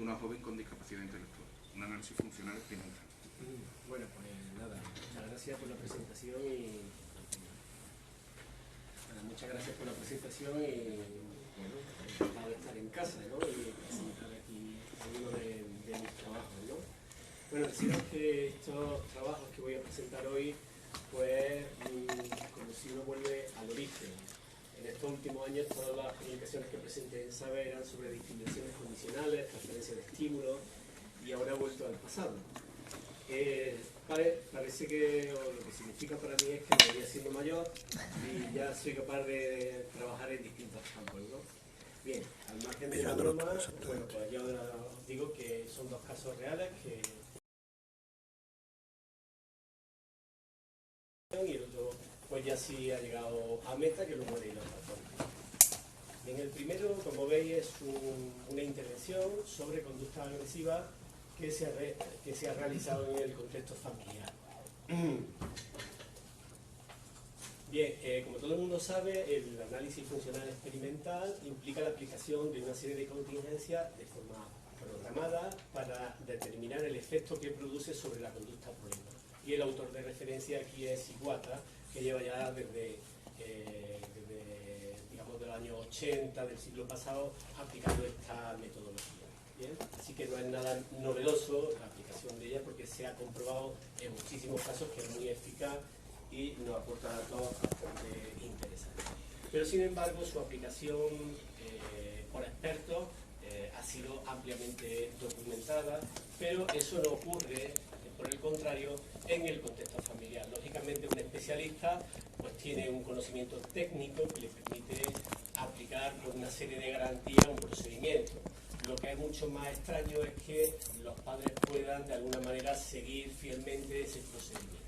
de una joven con discapacidad intelectual. Un análisis funcional experimental. Bueno, pues nada, muchas gracias por la presentación y bueno, encantado de estar en casa, ¿no? Y presentar aquí algunos de mis trabajos, ¿no? Bueno, deciros que estos trabajos que voy a presentar hoy, pues como si uno vuelve al origen. En estos últimos años todas las comunicaciones que presenté en Saber eran sobre discriminaciones condicionales, transferencia de estímulos, y ahora he vuelto al pasado. Parece que, o lo que significa para mí es que me voy haciendo mayor y ya soy capaz de trabajar en distintos campos, ¿no? Bien, al margen de la broma, bueno, pues yo ahora os digo que son dos casos reales que y el otro pues ya sí ha llegado a meta, que luego haré la razón. Bien, el primero, como veis, es una intervención sobre conductas agresivas que se ha realizado en el contexto familiar. Bien, como todo el mundo sabe, el análisis funcional experimental implica la aplicación de una serie de contingencias de forma programada para determinar el efecto que produce sobre la conducta problema. Y el autor de referencia aquí es Iwata, que lleva ya desde digamos, de los años 80 del siglo pasado aplicando esta metodología. ¿Bien? Así que no es nada novedoso la aplicación de ella porque se ha comprobado en muchísimos casos que es muy eficaz y nos aporta datos bastante interesantes. Pero sin embargo su aplicación por expertos ha sido ampliamente documentada, pero eso no ocurre, por el contrario, en el contexto familiar. Lógicamente un especialista pues tiene un conocimiento técnico que le permite aplicar con una serie de garantías un procedimiento. Lo que es mucho más extraño es que los padres puedan de alguna manera seguir fielmente ese procedimiento.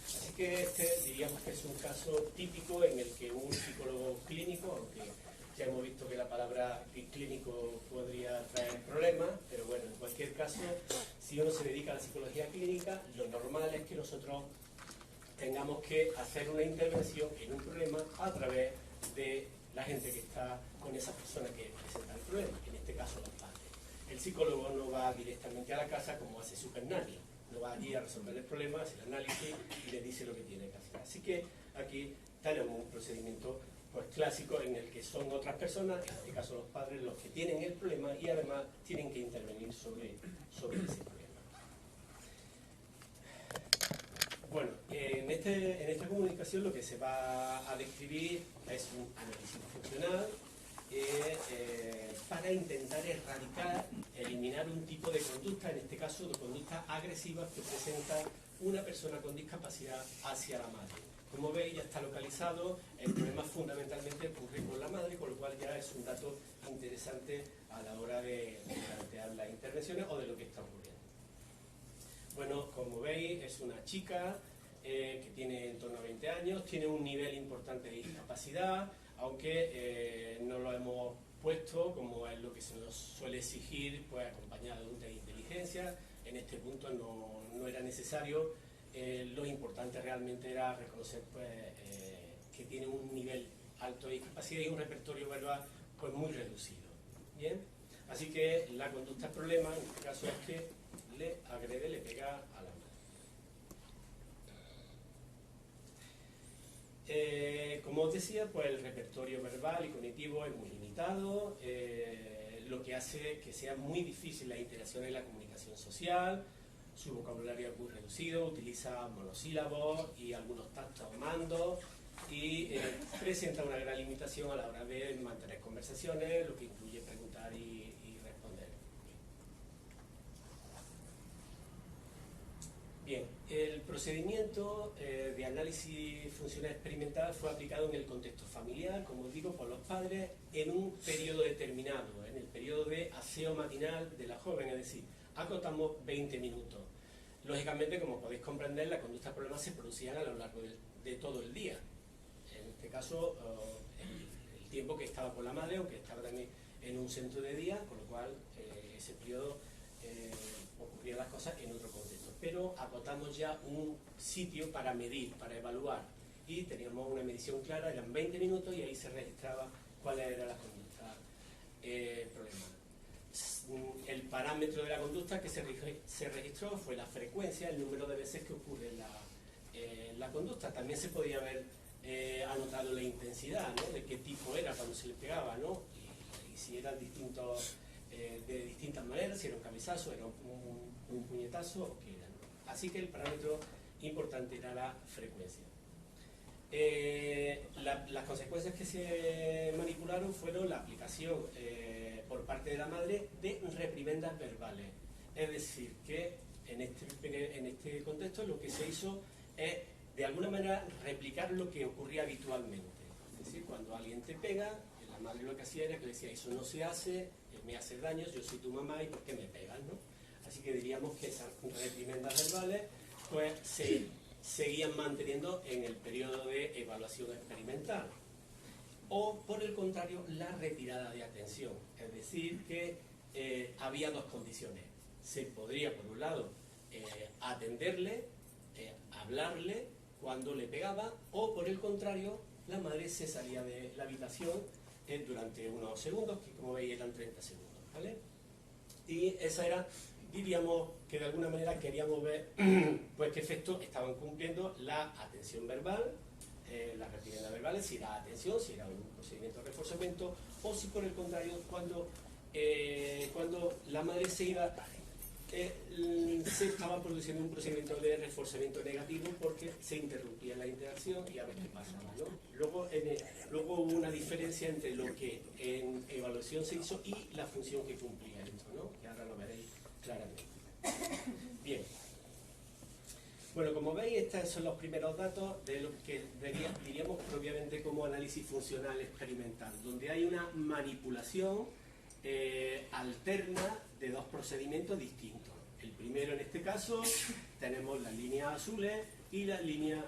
Así que este diríamos que es un caso típico en el que un psicólogo clínico, aunque ya hemos visto que la palabra clínico podría traer problemas, pero bueno, en cualquier caso, si uno se dedica a la psicología clínica, lo normal es que nosotros tengamos que hacer una intervención en un problema a través de la gente que está con esa persona que presenta el problema, en este caso los padres. El psicólogo no va directamente a la casa como hace Supernanny, no va allí a resolver el problema, hace el análisis y le dice lo que tiene que hacer. Así que aquí tenemos un procedimiento pues clásico en el que son otras personas, en este caso los padres, los que tienen el problema y además tienen que intervenir sobre ese problema. Bueno, en esta comunicación lo que se va a describir es un análisis funcional para intentar erradicar, eliminar un tipo de conducta, en este caso de conductas agresivas que presenta una persona con discapacidad hacia la madre. Como veis, ya está localizado, el problema fundamentalmente ocurre con la madre, con lo cual ya es un dato interesante a la hora de plantear las intervenciones o de lo que está ocurriendo. Bueno, como veis, es una chica que tiene en torno a 20 años, tiene un nivel importante de discapacidad, aunque no lo hemos puesto como es lo que se nos suele exigir, pues acompañado de un test de inteligencia. En este punto no era necesario. Lo importante realmente era reconocer pues, que tiene un nivel alto de discapacidad y un repertorio verbal pues, muy reducido. ¿Bien? Así que la conducta problema en este caso es que le agrede, le pega a la madre. Como os decía, pues el repertorio verbal y cognitivo es muy limitado, lo que hace que sea muy difícil la interacción en la comunicación social. Su vocabulario es muy reducido, utiliza monosílabos y algunos tactos o mandos y presenta una gran limitación a la hora de mantener conversaciones, lo que incluye preguntar y responder. Bien, el procedimiento de análisis funcional experimental fue aplicado en el contexto familiar, como os digo, por los padres en un periodo determinado, en el periodo de aseo matinal de la joven, es decir, acotamos 20 minutos. Lógicamente, como podéis comprender, las conductas problemas se producían a lo largo de todo el día. En este caso, el tiempo que estaba con la madre, aunque estaba también en un centro de día, con lo cual ese periodo ocurrían las cosas en otro contexto. Pero acotamos ya un sitio para medir, para evaluar, y teníamos una medición clara, eran 20 minutos y ahí se registraba cuál era la conducta problema. El parámetro de la conducta que se registró fue la frecuencia, el número de veces que ocurre la conducta. También se podía haber anotado la intensidad, ¿no? De qué tipo era cuando se le pegaba, ¿no? Y si eran distintos, de distintas maneras, si era un cabezazo, era un puñetazo o qué era, ¿no? Así que el parámetro importante era la frecuencia. Las consecuencias que se manipularon fueron la aplicación por parte de la madre de reprimendas verbales. Es decir, que en este contexto lo que se hizo es, de alguna manera, replicar lo que ocurría habitualmente. Es decir, cuando alguien te pega, la madre lo que hacía era que le decía, eso no se hace, me hace daño, yo soy tu mamá y ¿por qué me pegas, no? Así que diríamos que esas reprimendas verbales pues se seguían manteniendo en el periodo de evaluación experimental. O, por el contrario, la retirada de atención. Es decir, que había dos condiciones. Se podría, por un lado, atenderle, hablarle cuando le pegaba, o, por el contrario, la madre se salía de la habitación durante unos segundos, que como veis eran 30 segundos, ¿vale? Y esa era, diríamos que de alguna manera queríamos ver pues qué efecto estaban cumpliendo la atención verbal, las reprimendas verbales, si era atención, si era un procedimiento de reforzamiento, o si por el contrario, cuando la madre se iba, se estaba produciendo un procedimiento de reforzamiento negativo porque se interrumpía la interacción y a ver qué pasaba, ¿no? Luego hubo una diferencia entre lo que en evaluación se hizo y la función que cumplía esto, ¿no? Que ahora lo veréis claramente. Bien. Bueno, como veis, estos son los primeros datos de lo que diríamos propiamente como análisis funcional experimental, donde hay una manipulación alterna de dos procedimientos distintos. El primero, en este caso, tenemos las líneas azules y las líneas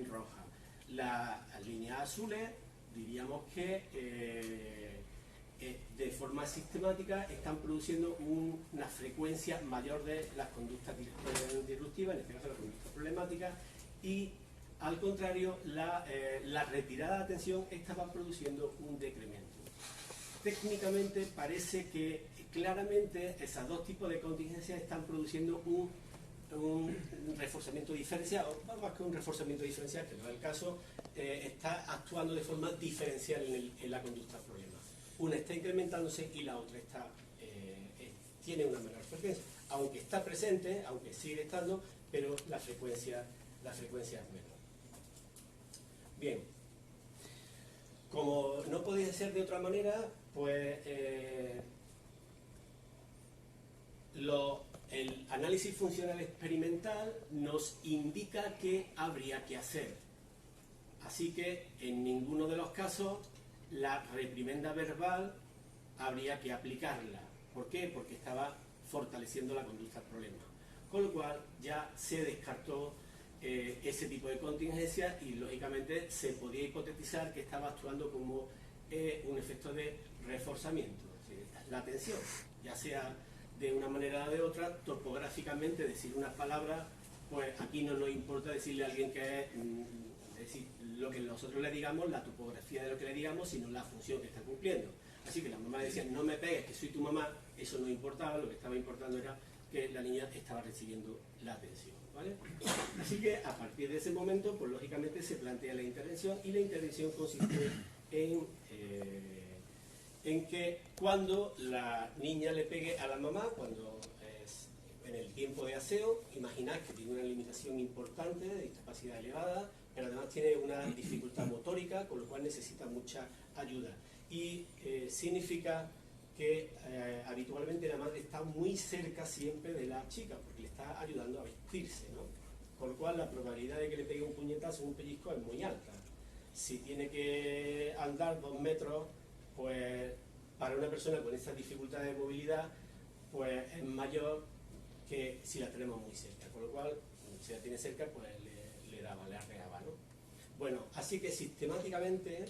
rojas. Las líneas azules, diríamos que de forma sistemática están produciendo una frecuencia mayor de las conductas disruptivas, en este caso las conductas problemáticas, y al contrario, la retirada de atención estaba produciendo un decremento. Técnicamente parece que claramente esos dos tipos de contingencias están produciendo un reforzamiento diferenciado, más que un reforzamiento diferencial, que no es el caso, está actuando de forma diferencial en la conducta problema. Una está incrementándose y la otra tiene una menor frecuencia, aunque está presente, aunque sigue estando, pero la frecuencia es menor. Bien, como no podía ser de otra manera, pues el análisis funcional experimental nos indica qué habría que hacer. Así que en ninguno de los casos la reprimenda verbal habría que aplicarla. ¿Por qué? Porque estaba fortaleciendo la conducta del problema. Con lo cual ya se descartó ese tipo de contingencia y lógicamente se podía hipotetizar que estaba actuando como un efecto de reforzamiento. La atención, ya sea de una manera o de otra, topográficamente decir unas palabras, pues aquí no nos importa decirle a alguien que es decir, lo que nosotros le digamos, la topografía de lo que le digamos, sino la función que está cumpliendo. Así que la mamá decía, no me pegues, que soy tu mamá, eso no importaba, lo que estaba importando era que la niña estaba recibiendo la atención, ¿vale? Así que a partir de ese momento, pues lógicamente se plantea la intervención, y la intervención consiste en que cuando la niña le pegue a la mamá, cuando es en el tiempo de aseo, imaginad que tiene una limitación importante de discapacidad elevada, pero además tiene una dificultad motórica, con lo cual necesita mucha ayuda. Y significa que habitualmente la madre está muy cerca siempre de la chica, porque le está ayudando a vestirse, ¿no? Con lo cual la probabilidad de que le pegue un puñetazo o un pellizco es muy alta. Si tiene que andar 2 metros, pues para una persona con esa dificultad de movilidad, pues es mayor que si la tenemos muy cerca. Con lo cual, si la tiene cerca, pues le arreaba, ¿no? Bueno, así que sistemáticamente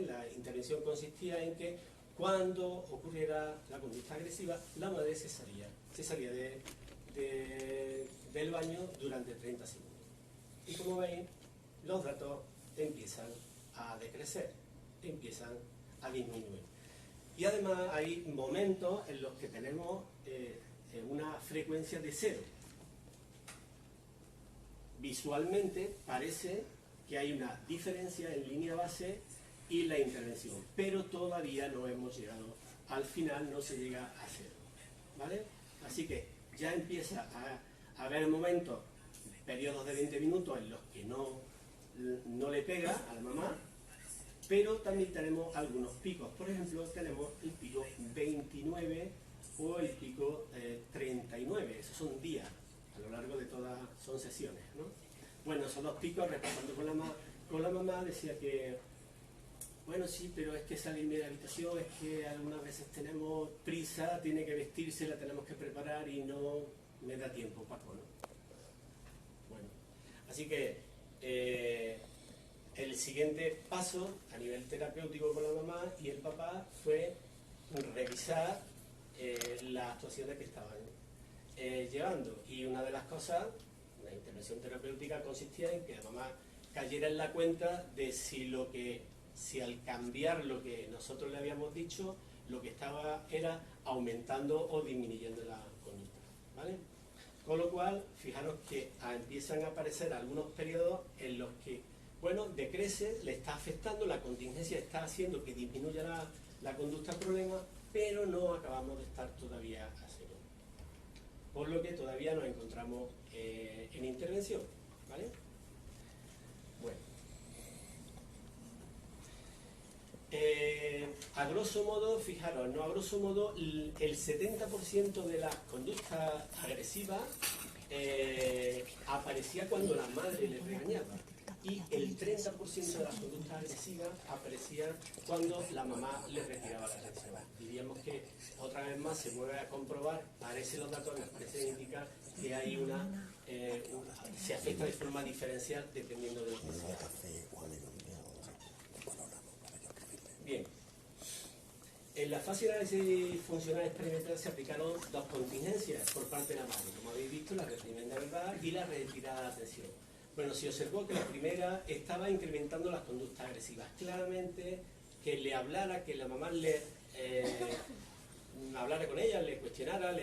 la intervención consistía en que cuando ocurriera la conducta agresiva, la madre se salía del baño durante 30 segundos. Y como veis, los datos empiezan a decrecer, empiezan a disminuir. Y además hay momentos en los que tenemos una frecuencia de 0. Visualmente parece que hay una diferencia en línea base y la intervención, pero todavía no hemos llegado al final, no se llega a 0, ¿vale? Así que ya empieza a haber momentos, periodos de 20 minutos en los que no le pega a la mamá, pero también tenemos algunos picos. Por ejemplo, tenemos el pico 29 o el pico 39, esos son días, a lo largo de todas, son sesiones, ¿no? Bueno, esos dos picos, repasando con la mamá, decía que, bueno, sí, pero es que salirme de la habitación, es que algunas veces tenemos prisa, tiene que vestirse, la tenemos que preparar y no me da tiempo, Paco, ¿no? Bueno, así que el siguiente paso a nivel terapéutico con la mamá y el papá fue revisar las actuaciones que estaban llevando. Y una de las cosas, la intervención terapéutica, consistía en que la mamá cayera en la cuenta de si al cambiar lo que nosotros le habíamos dicho, lo que estaba era aumentando o disminuyendo la conducta, ¿vale? Con lo cual, fijaros que empiezan a aparecer algunos periodos en los que, bueno, decrece, le está afectando, la contingencia está haciendo que disminuya la conducta problema, pero no acabamos de estar todavía a 0. Por lo que todavía nos encontramos en intervención, ¿vale? Bueno. A grosso modo, fijaros, ¿no? A grosso modo, el 70% de las conductas agresivas aparecía cuando la madre le regañaba, y el 30% de las conductas agresivas aparecían cuando la mamá le retiraba la atención. Diríamos que otra vez más se vuelve a comprobar, parece los datos nos parecen indicar que hay se afecta de forma diferencial dependiendo de lo que sea. Bien, en la fase de análisis funcional experimental se aplicaron dos contingencias por parte de la madre, como habéis visto, la reprimenda verbal y la retirada de atención. Bueno, se observó que la primera estaba incrementando las conductas agresivas. Claramente, que le hablara, que la mamá le hablara con ella, le cuestionara,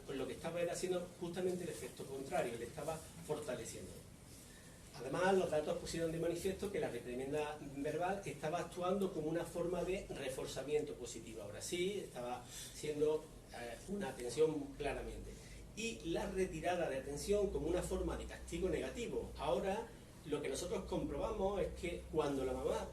pues lo que estaba era haciendo justamente el efecto contrario, le estaba fortaleciendo. Además, los datos pusieron de manifiesto que la reprimenda verbal estaba actuando como una forma de reforzamiento positivo. Ahora sí, estaba siendo una atención claramente. Y la retirada de atención como una forma de castigo negativo. Ahora, lo que nosotros comprobamos es que cuando la mamá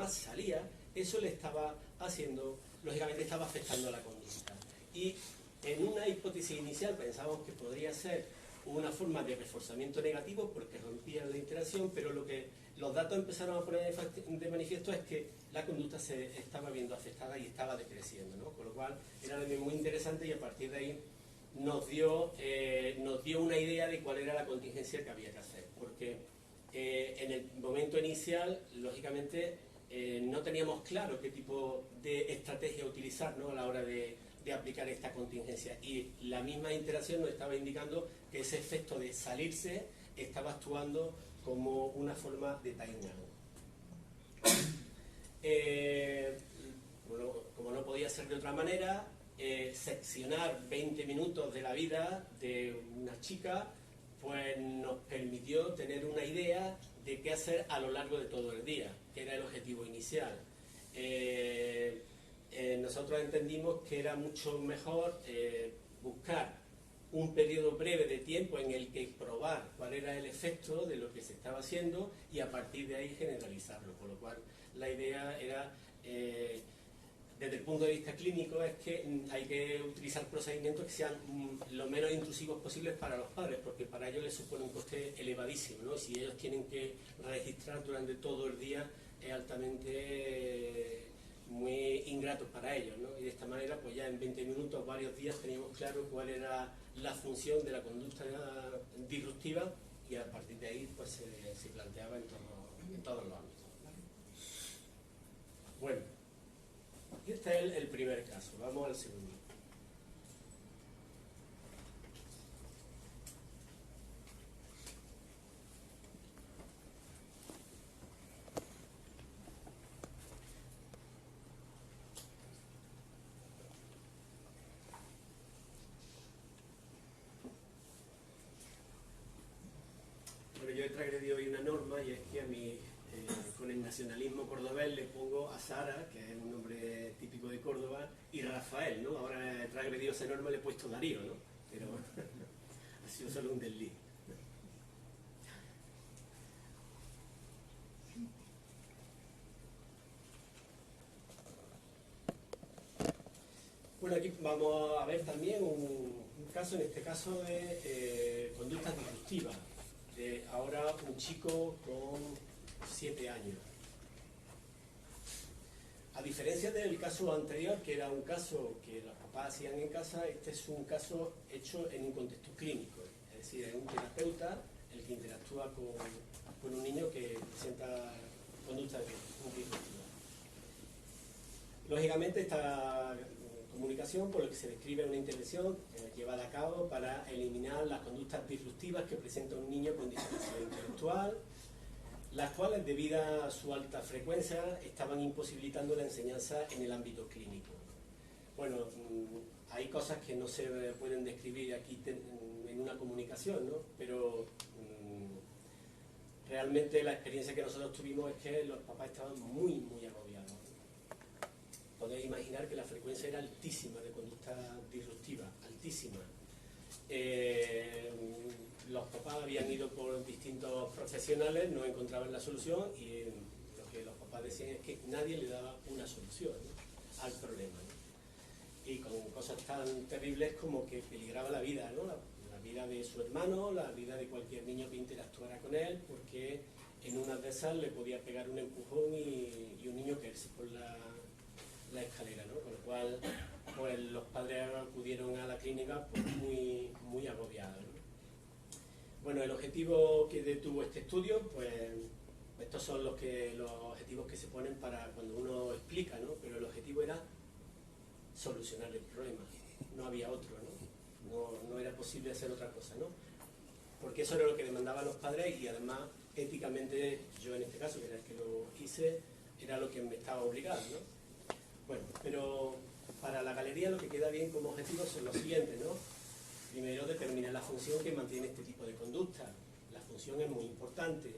salía, eso le estaba haciendo, lógicamente estaba afectando a la conducta. Y en una hipótesis inicial pensábamos que podría ser una forma de reforzamiento negativo porque rompía la interacción, pero lo que los datos empezaron a poner de manifiesto es que la conducta se estaba viendo afectada y estaba decreciendo, ¿no? Con lo cual era también muy interesante y a partir de ahí nos dio una idea de cuál era la contingencia que había que hacer, porque en el momento inicial, lógicamente, no teníamos claro qué tipo de estrategia utilizar, ¿no? A la hora de aplicar esta contingencia, y la misma interacción nos estaba indicando que ese efecto de salirse estaba actuando como una forma de time out. Bueno, como no podía ser de otra manera, seccionar 20 minutos de la vida de una chica pues nos permitió tener una idea de qué hacer a lo largo de todo el día, que era el objetivo inicial. Nosotros entendimos que era mucho mejor buscar un periodo breve de tiempo en el que probar cuál era el efecto de lo que se estaba haciendo y a partir de ahí generalizarlo, con lo cual la idea era, desde el punto de vista clínico, es que hay que utilizar procedimientos que sean lo menos intrusivos posibles para los padres, porque para ellos les supone un coste elevadísimo, ¿no? Si ellos tienen que registrar durante todo el día, es altamente muy ingrato para ellos, ¿no? Y de esta manera, pues ya en 20 minutos, varios días, teníamos claro cuál era la función de la conducta disruptiva y a partir de ahí pues se planteaba en todos los ámbitos, ¿vale? Bueno, este es el primer caso, vamos al segundo. he transgredido hoy una norma, y es que a mí, con el nacionalismo cordobés, le pongo a Sara, que es un nombre típico de Córdoba, y Rafael, ¿no? Ahora he transgredido esa norma y le he puesto Darío, ¿no? Pero ha sido solo un desliz. Bueno, aquí vamos a ver también un caso, en este caso de conductas disruptivas. Ahora un chico con 7 años. A diferencia del caso anterior, que era un caso que los papás hacían en casa, este es un caso hecho en un contexto clínico. Es decir, es un terapeuta el que interactúa con un niño que presenta conductas disruptivas. Lógicamente, esta comunicación, por lo que se describe una intervención llevada a cabo para eliminar las conductas disruptivas que presenta un niño con discapacidad intelectual, las cuales, debido a su alta frecuencia, estaban imposibilitando la enseñanza en el ámbito clínico. Bueno, hay cosas que no se pueden describir aquí en una comunicación, ¿no? Pero realmente la experiencia que nosotros tuvimos es que los papás estaban muy agobiados. Podéis imaginar que la frecuencia era altísima de conducta disruptiva, altísima. Los papás habían ido por distintos profesionales, no encontraban la solución, y lo que los papás decían es que nadie le daba una solución, ¿no?, al problema, ¿no? Y con cosas tan terribles como que peligraba la vida, ¿no?, la vida de su hermano, la vida de cualquier niño que interactuara con él, porque en una de esas le podía pegar un empujón y un niño caerse por la escalera, ¿no? Con lo cual, pues, los padres acudieron a la clínica, pues, muy agobiados, ¿no? Bueno, el objetivo que tuvo este estudio, pues estos son los objetivos que se ponen para cuando uno explica, ¿no? Pero el objetivo era solucionar el problema, no había otro, ¿no? No era posible hacer otra cosa, ¿no? Porque eso era lo que demandaban los padres, y además, éticamente, yo en este caso, que era el que lo hice, era lo que me estaba obligado, ¿no? Bueno, pero para la galería lo que queda bien como objetivo son los siguientes, ¿no? Primero, determinar la función que mantiene este tipo de conducta. La función es muy importante.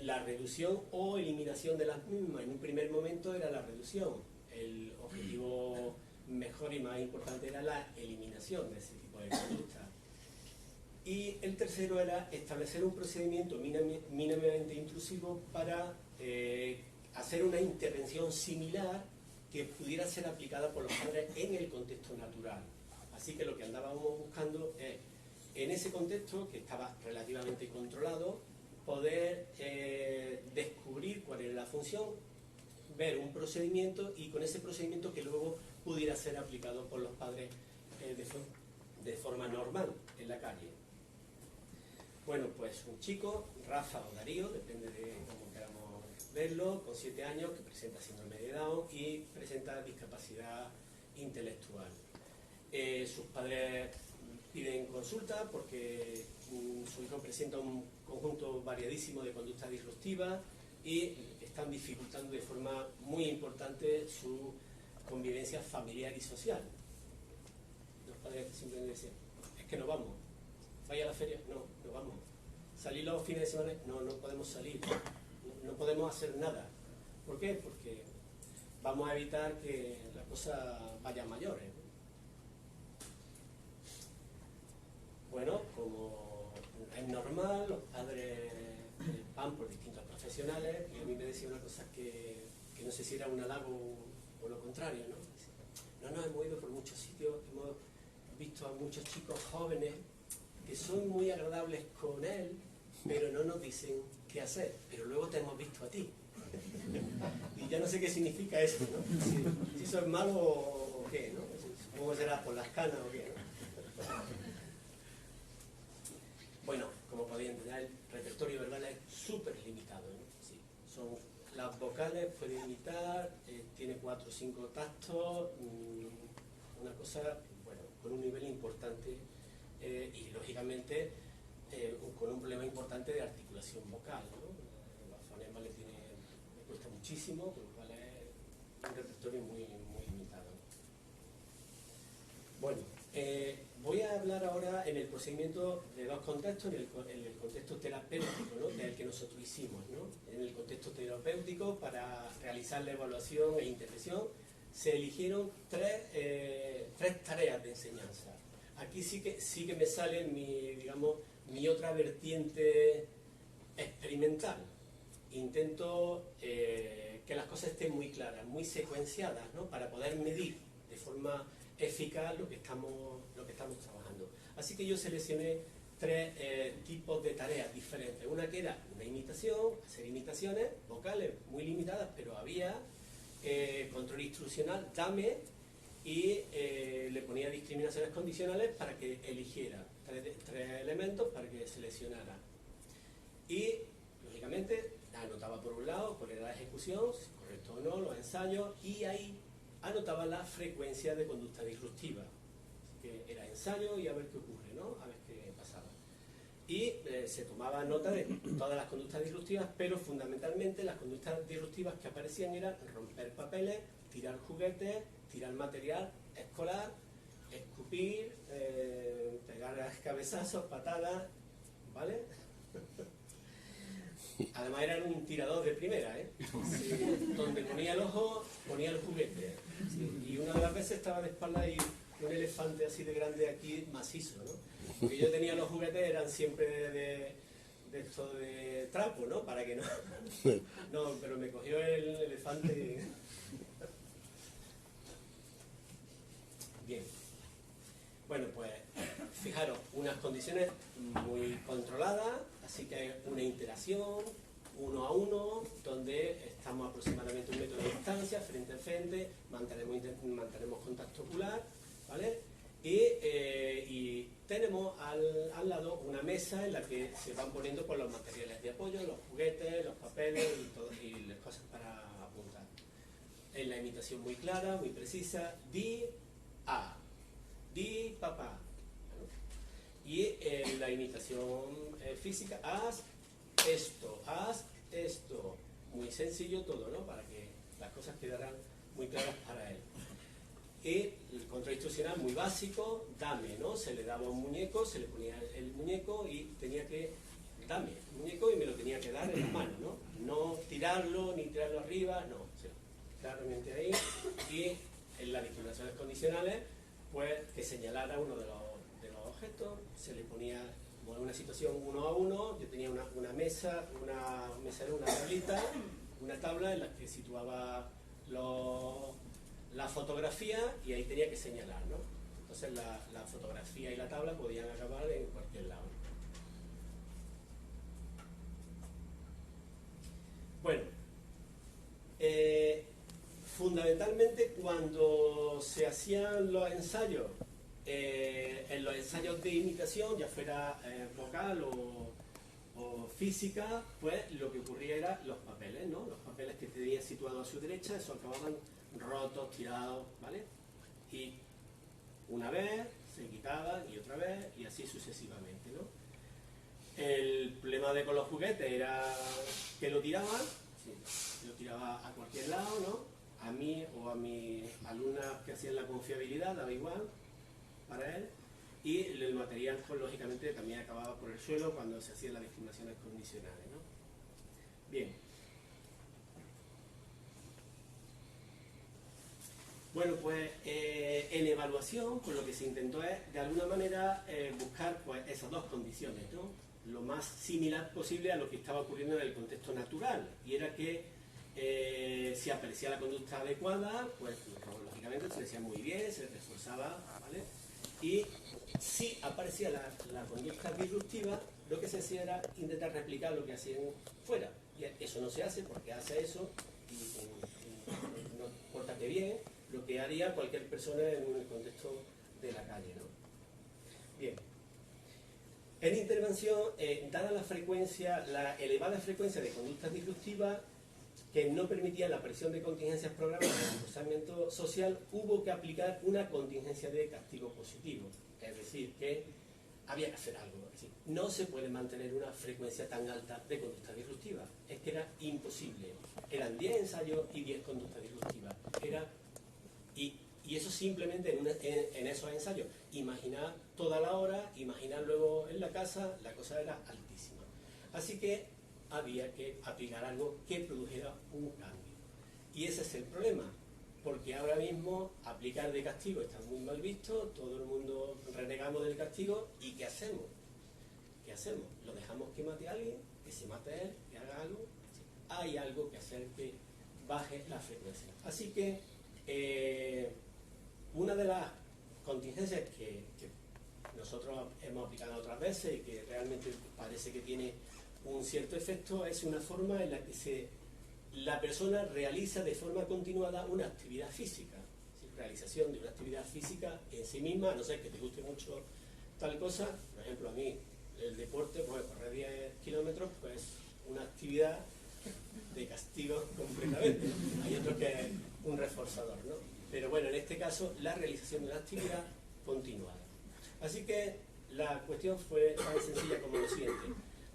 La reducción o eliminación de las mismas. En un primer momento era la reducción. El objetivo mejor y más importante era la eliminación de ese tipo de conducta. Y el tercero era establecer un procedimiento mínimamente intrusivo para hacer una intervención similar que pudiera ser aplicada por los padres en el contexto natural. Así que lo que andábamos buscando es, en ese contexto, que estaba relativamente controlado, poder descubrir cuál era la función, ver un procedimiento, y con ese procedimiento que luego pudiera ser aplicado por los padres de forma normal en la calle. Bueno, pues un chico, Rafa o Darío, depende de cómo queramos verlo, con 7 años, que presenta síndrome de Down y presenta discapacidad intelectual. Sus padres piden consulta porque su hijo presenta un conjunto variadísimo de conductas disruptivas y están dificultando de forma muy importante su convivencia familiar y social. Los padres simplemente dicen, es que no vamos. ¿Vaya a la feria? No, no vamos. ¿Salir los fines de semana? No, no podemos salir. No podemos hacer nada. ¿Por qué? Porque vamos a evitar que la cosa vaya a mayores. Bueno, como es normal, los padres van por distintos profesionales, y a mí me decía una cosa que no sé si era un halago o lo contrario, ¿no? No nos hemos ido por muchos sitios, hemos visto a muchos chicos jóvenes que son muy agradables con él, pero no nos dicen qué hacer, pero luego te hemos visto a ti. Y ya no sé qué significa eso, ¿no? Si eso es malo o qué, ¿no? ¿Cómo será? ¿Por las canas o qué, no? Bueno, como podéis entender, el repertorio verbal es súper limitado, ¿no? Sí, son las vocales, puede imitar, tiene 4 o 5 tactos, una cosa, bueno, con un nivel importante y lógicamente con un problema importante de articulación vocal, ¿no? La fonema le cuesta muchísimo, con lo cual es un repertorio muy limitado, ¿no? Bueno, voy a hablar ahora en el procedimiento de dos contextos, en el contexto terapéutico, ¿no?, del que nosotros hicimos, ¿no? En el contexto terapéutico, para realizar la evaluación e intervención, se eligieron tres tareas de enseñanza. Aquí sí que me sale mi otra vertiente experimental. Intento que las cosas estén muy claras, muy secuenciadas, ¿no?, para poder medir de forma eficaz lo que estamos trabajando. Así que yo seleccioné tres tipos de tareas diferentes. Una que era una imitación, hacer imitaciones vocales muy limitadas, pero había control instruccional, dame, y le ponía discriminaciones condicionales para que eligiera tres elementos para que seleccionara. Y, lógicamente, anotaba por un lado cuál era la ejecución, si correcto o no, los ensayos, y ahí anotaba la frecuencia de conducta disruptiva. Que era ensayo y a ver qué ocurre, ¿no? A ver qué pasaba. Y se tomaba nota de todas las conductas disruptivas, pero fundamentalmente las conductas disruptivas que aparecían eran romper papeles, tirar juguetes, tirar material escolar, escupir, pegar cabezazos, patadas, ¿vale? Además era un tirador de primera, ¿eh? Sí, donde ponía el ojo, ponía el juguete. Sí, y una de las veces estaba de espalda y un elefante así de grande aquí, macizo, ¿no? Porque yo tenía los juguetes, eran siempre de esto de trapo, ¿no? Para que no... No, pero me cogió el elefante y... Bien. Bueno, pues fijaros, unas condiciones muy controladas, así que una interacción, 1 a 1, donde estamos aproximadamente un metro de distancia, frente a frente, mantenemos contacto ocular, ¿vale? Y tenemos al lado una mesa en la que se van poniendo pues, los materiales de apoyo, los juguetes, los papeles y las cosas para apuntar. En la imitación muy clara, muy precisa, di a, di papá. Y en la imitación física, haz esto. Muy sencillo todo, ¿no? Para que las cosas quedaran muy claras para él. Y el control instruccional muy básico, dame, ¿no? Se le daba un muñeco, se le ponía el muñeco y tenía que, dame el muñeco y me lo tenía que dar en la mano, ¿no? No tirarlo, ni tirarlo arriba, no. O sea, claramente ahí. Y en las discriminaciones condicionales, pues que señalara uno de los objetos, se le ponía, como en una situación 1 a 1, yo tenía una mesa, una tablita, una tabla en la que situaba la fotografía y ahí tenía que señalar, ¿no? Entonces la fotografía y la tabla podían acabar en cualquier lado. Bueno, fundamentalmente cuando se hacían los ensayos, en los ensayos de imitación, ya fuera vocal o física, pues lo que ocurría era los papeles, ¿no? Los papeles que tenía situados a su derecha, eso acababan rotos, tirados, ¿vale? Y una vez se quitaban y otra vez y así sucesivamente, ¿no? El problema con los juguetes era que lo tiraban, sí, lo tiraba a cualquier lado, ¿no? A mí o a mis alumnas que hacían la confiabilidad, daba igual para él, y el material, pues lógicamente también acababa por el suelo cuando se hacían las discriminaciones condicionales, ¿no? Bien. Bueno, pues en evaluación, pues lo que se intentó es, de alguna manera, buscar pues, esas dos condiciones, ¿no? Lo más similar posible a lo que estaba ocurriendo en el contexto natural, y era que si aparecía la conducta adecuada, pues lógicamente se decía muy bien, se reforzaba, ¿vale? Y si aparecía la conducta disruptiva, lo que se hacía era intentar replicar lo que hacían fuera. Y eso no se hace porque hace eso y no pórtate bien, lo que haría cualquier persona en un contexto de la calle, ¿no? Bien. En intervención, dada la frecuencia, la elevada frecuencia de conductas disruptivas que no permitían la aparición de contingencias programadas de reforzamiento social, hubo que aplicar una contingencia de castigo positivo. Es decir, que había que hacer algo. Es decir, no se puede mantener una frecuencia tan alta de conductas disruptivas. Es que era imposible. Eran 10 ensayos y 10 conductas disruptivas. Y Y eso simplemente en esos ensayos. Imaginar toda la hora, imaginar luego en la casa, la cosa era altísima. Así que había que aplicar algo que produjera un cambio. Y ese es el problema, porque ahora mismo aplicar de castigo está muy mal visto, todo el mundo renegamos del castigo, ¿y qué hacemos? ¿Qué hacemos? ¿Lo dejamos que mate a alguien? ¿Que se mate a él? ¿Que haga algo? Sí. Hay algo que hacer que baje la frecuencia. Así que una de las contingencias que nosotros hemos aplicado otras veces y que realmente parece que tiene un cierto efecto es una forma en la que la persona realiza de forma continuada una actividad física. Realización de una actividad física en sí misma, a no ser que te guste mucho tal cosa. Por ejemplo, a mí el deporte, pues correr 10 kilómetros, pues una actividad de castigo completamente. Hay otros que es un reforzador, ¿no? Pero bueno, en este caso, la realización de una actividad continuada. Así que la cuestión fue tan sencilla como lo siguiente: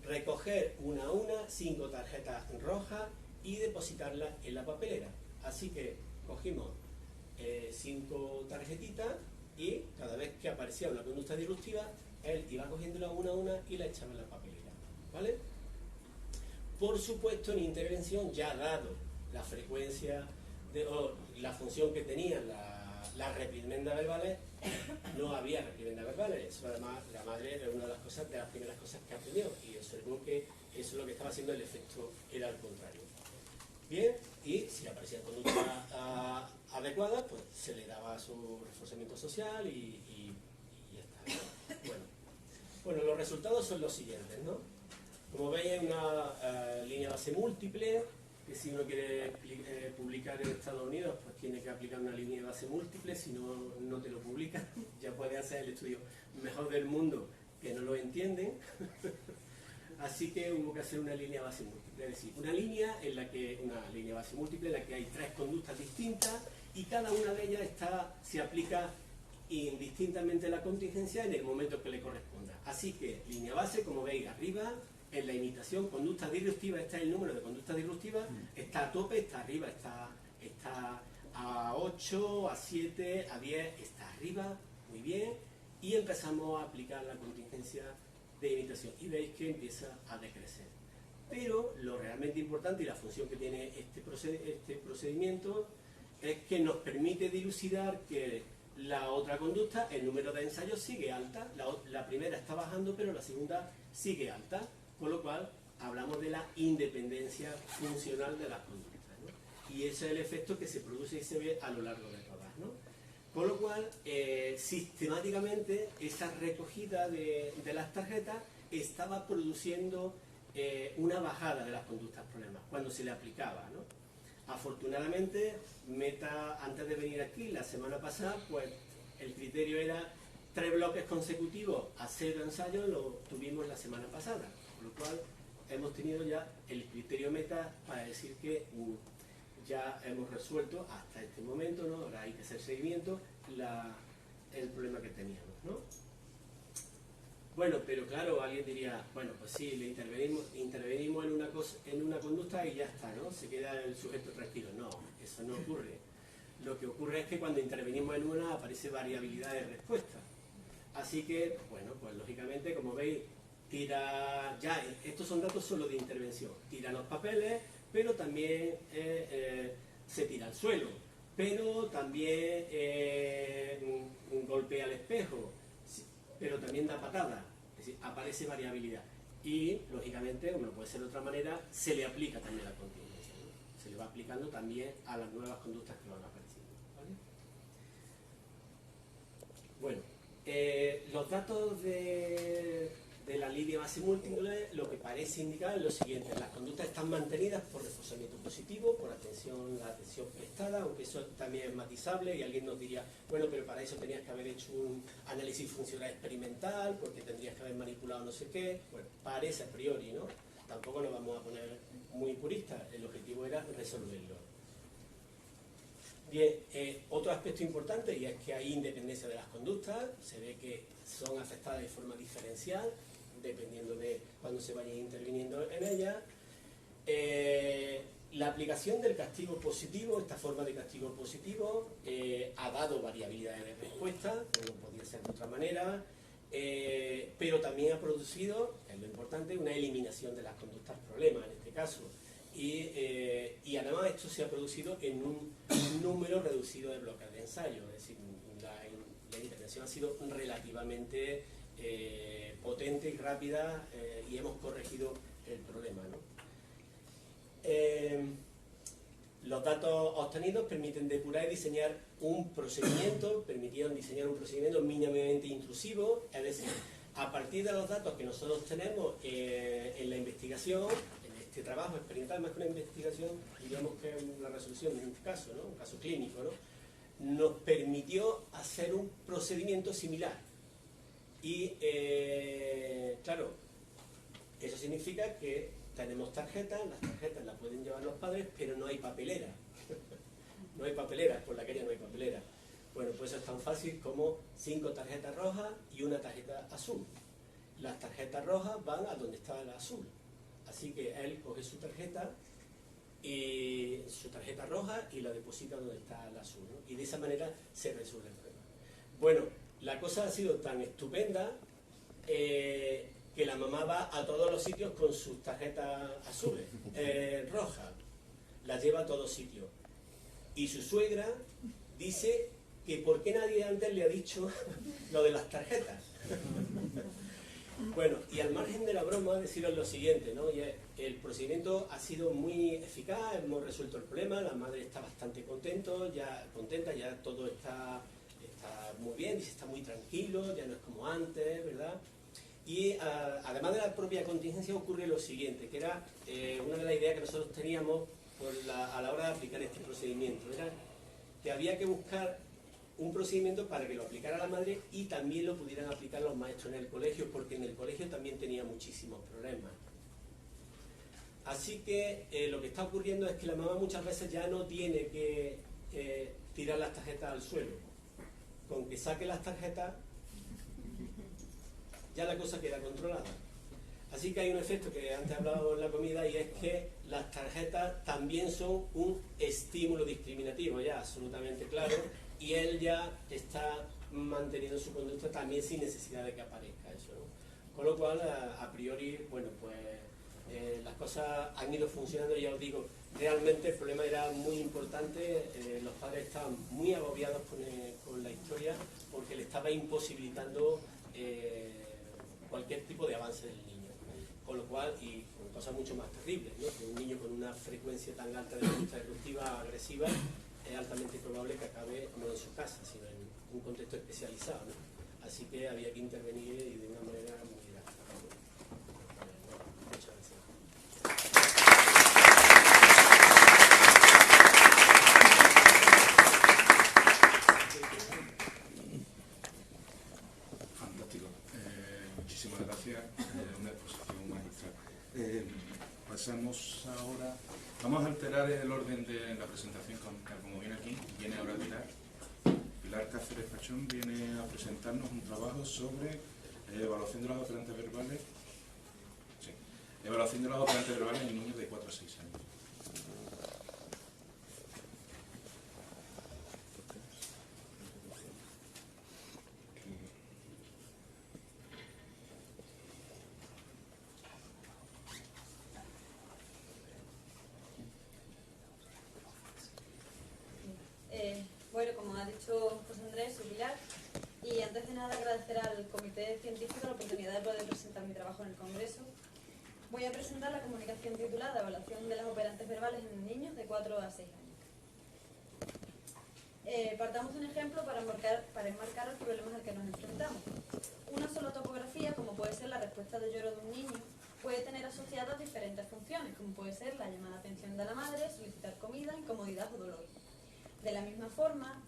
recoger una a una 5 tarjetas rojas y depositarlas en la papelera. Así que cogimos 5 tarjetitas y cada vez que aparecía una conducta disruptiva, él iba cogiéndola una a una y la echaba en la papelera, ¿vale? Por supuesto, en intervención, ya dado la frecuencia o la función que tenían las reprimendas verbales, no había reprimendas verbales. Eso además la madre era una de las primeras cosas que aprendió, y observó que eso es lo que estaba haciendo, el efecto era al contrario. Bien, y si aparecían conductas adecuadas, pues se le daba su reforzamiento social y ya está. Bueno, los resultados son los siguientes, ¿no? Como veis, hay una línea base múltiple, que si uno quiere publicar en Estados Unidos, pues tiene que aplicar una línea base múltiple, si no, no te lo publican. Ya puedes hacer el estudio mejor del mundo, que no lo entienden. Así que hubo que hacer una línea base múltiple, es decir, una línea base múltiple en la que hay 3 conductas distintas y cada una de ellas se aplica indistintamente la contingencia en el momento que le corresponda. Así que línea base, como veis arriba, en la imitación, conducta disruptiva, este es el número de conductas disruptivas, está a tope, está arriba, está a 8, a 7, a 10, está arriba, muy bien, y empezamos a aplicar la contingencia de imitación y veis que empieza a decrecer. Pero lo realmente importante y la función que tiene este procedimiento es que nos permite dilucidar que la otra conducta, el número de ensayos sigue alta, la primera está bajando pero la segunda sigue alta, con lo cual hablamos de la independencia funcional de las conductas, ¿no? Y ese es el efecto que se produce y se ve a lo largo de todas, ¿no? Con lo cual, sistemáticamente, esa recogida de las tarjetas estaba produciendo una bajada de las conductas problemas cuando se le aplicaba, ¿no? Afortunadamente, antes de venir aquí, la semana pasada, pues el criterio era 3 bloques consecutivos a 0 ensayos, lo tuvimos la semana pasada, con lo cual hemos tenido ya el criterio meta para decir que ya hemos resuelto hasta este momento, ¿no? Ahora hay que hacer seguimiento, el problema que teníamos, ¿no? Bueno, pero claro, alguien diría, bueno, pues sí, le intervenimos en una conducta y ya está, ¿no? Se queda el sujeto tranquilo. No, eso no ocurre. Lo que ocurre es que cuando intervenimos en una aparece variabilidad de respuesta. Así que, bueno, pues lógicamente, como veis, estos son datos solo de intervención. Tira los papeles, pero también se tira al suelo, pero también golpea el espejo, pero también da patada, es decir, aparece variabilidad. Y, lógicamente, como no puede ser de otra manera, se le aplica también la contingencia, ¿no? Se le va aplicando también a las nuevas conductas que van apareciendo, ¿vale? Bueno, los datos de la línea base múltiple lo que parece indicar es lo siguiente: las conductas están mantenidas por reforzamiento positivo, por la atención prestada, aunque eso también es matizable y alguien nos diría, bueno, pero para eso tenías que haber hecho un análisis funcional experimental, porque tendrías que haber manipulado no sé qué. Bueno, parece a priori, ¿no? Tampoco nos vamos a poner muy puristas, el objetivo era resolverlo. Bien, otro aspecto importante, y es que hay independencia de las conductas, se ve que son afectadas de forma diferencial, dependiendo de cuándo se vaya interviniendo en ellas. la aplicación del castigo positivo, esta forma de castigo positivo, ha dado variabilidad de respuesta, como no podía ser de otra manera, pero también ha producido, es lo importante, una eliminación de las conductas problemas en este caso. Y además esto se ha producido en un número reducido de bloques de ensayo, es decir, la intervención ha sido relativamente potente y rápida y hemos corregido el problema, ¿no? Los datos obtenidos permitieron diseñar un procedimiento mínimamente intrusivo, es decir, a partir de los datos que nosotros tenemos en la investigación, en este trabajo experimental, más que una investigación, digamos que es una resolución de un caso, ¿no? Un caso clínico, ¿no? Nos permitió hacer un procedimiento similar. Y, claro, eso significa que tenemos tarjetas, las tarjetas las pueden llevar los padres, pero no hay papelera. No hay papelera, por la calle no hay papelera. Bueno, pues eso es tan fácil como 5 tarjetas rojas y una tarjeta azul. Las tarjetas rojas van a donde está la azul. Así que él coge su tarjeta roja y la deposita donde está la azul, ¿no? Y de esa manera se resuelve el problema. Bueno, la cosa ha sido tan estupenda que la mamá va a todos los sitios con sus tarjetas azules, rojas, las lleva a todos sitios. Y su suegra dice que ¿por qué nadie antes le ha dicho lo de las tarjetas? Bueno, y al margen de la broma, deciros lo siguiente, ¿no? Y el procedimiento ha sido muy eficaz, hemos resuelto el problema, la madre está bastante contenta, ya todo está muy bien, dice, está muy tranquilo, ya no es como antes, ¿verdad? Y además de la propia contingencia ocurre lo siguiente, que era una de las ideas que nosotros teníamos a la hora de aplicar este procedimiento, era que había que buscar un procedimiento para que lo aplicara la madre y también lo pudieran aplicar los maestros en el colegio, porque en el colegio también tenía muchísimos problemas. Así que lo que está ocurriendo es que la mamá muchas veces ya no tiene que tirar las tarjetas al suelo. Con que saque las tarjetas, ya la cosa queda controlada. Así que hay un efecto que antes hablaba en la comida, y es que las tarjetas también son un estímulo discriminativo, ya absolutamente claro, y él ya está manteniendo su conducta también sin necesidad de que aparezca eso, ¿no? Con lo cual, a priori, bueno, pues las cosas han ido funcionando, ya os digo, realmente el problema era muy importante, los padres estaban muy agobiados con la historia porque le estaba imposibilitando cualquier tipo de avance del niño, con lo cual, y con cosas mucho más terribles, ¿no? Que un niño con una frecuencia tan alta de conducta disruptiva agresiva es altamente probable que acabe no en su casa, sino en un contexto especializado, ¿no? Así que había que intervenir y de una manera muy drástica. Muchas gracias. Fantástico. Muchísimas gracias. Una exposición magistral. Pasamos ahora... Vamos a alterar el orden de la presentación, como viene aquí. Viene ahora Pilar Cáceres Pachón viene a presentarnos un trabajo sobre evaluación de los operantes verbales. Sí. Evaluación de los operantes verbales en niños de 4 a 6 años. Bueno, como ha dicho José Andrés, soy Pilar, y antes de nada agradecer al Comité Científico la oportunidad de poder presentar mi trabajo en el Congreso. Voy a presentar la comunicación titulada Evaluación de los operantes verbales en niños de 4 a 6 años. Partamos de un ejemplo para enmarcar los problemas al que nos enfrentamos. Una sola topografía, como puede ser la respuesta de lloro de un niño, puede tener asociadas diferentes funciones, como puede ser la llamada atención de la madre, solicitar comida, incomodidad o dolor. De la misma forma,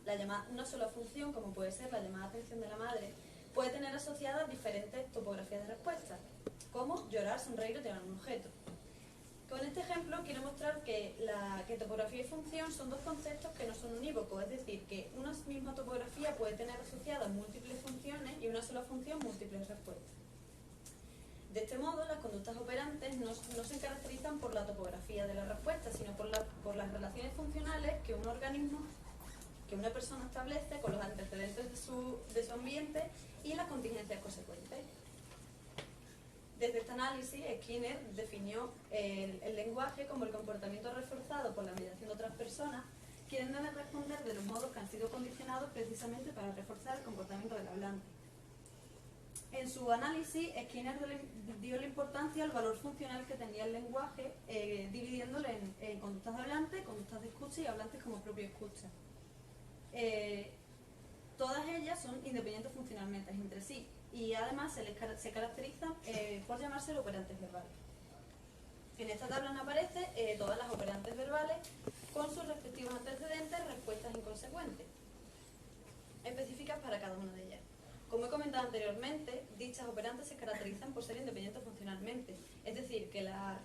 una sola función, como puede ser la llamada atención de la madre, puede tener asociadas diferentes topografías de respuesta, como llorar, sonreír o tirar un objeto. Con este ejemplo quiero mostrar que topografía y función son dos conceptos que no son unívocos, es decir, que una misma topografía puede tener asociadas múltiples funciones y una sola función múltiples respuestas. De este modo, las conductas operantes no se caracterizan por la topografía de la respuesta, sino por las relaciones funcionales que un organismo, que una persona establece con los antecedentes de su ambiente y las contingencias consecuentes. Desde este análisis, Skinner definió el lenguaje como el comportamiento reforzado por la mediación de otras personas, quienes deben responder de los modos que han sido condicionados precisamente para reforzar el comportamiento del hablante. En su análisis, Skinner dio la importancia al valor funcional que tenía el lenguaje, dividiéndolo en conductas de hablante, conductas de escucha y hablantes como propio escucha. Todas ellas son independientes funcionalmente entre sí y además se caracterizan por llamarse operantes verbales. En esta tabla nos aparecen todas las operantes verbales con sus respectivos antecedentes, respuestas inconsecuentes, específicas para cada una de ellas. Como he comentado anteriormente, dichas operantes se caracterizan por ser independientes funcionalmente, es decir, que las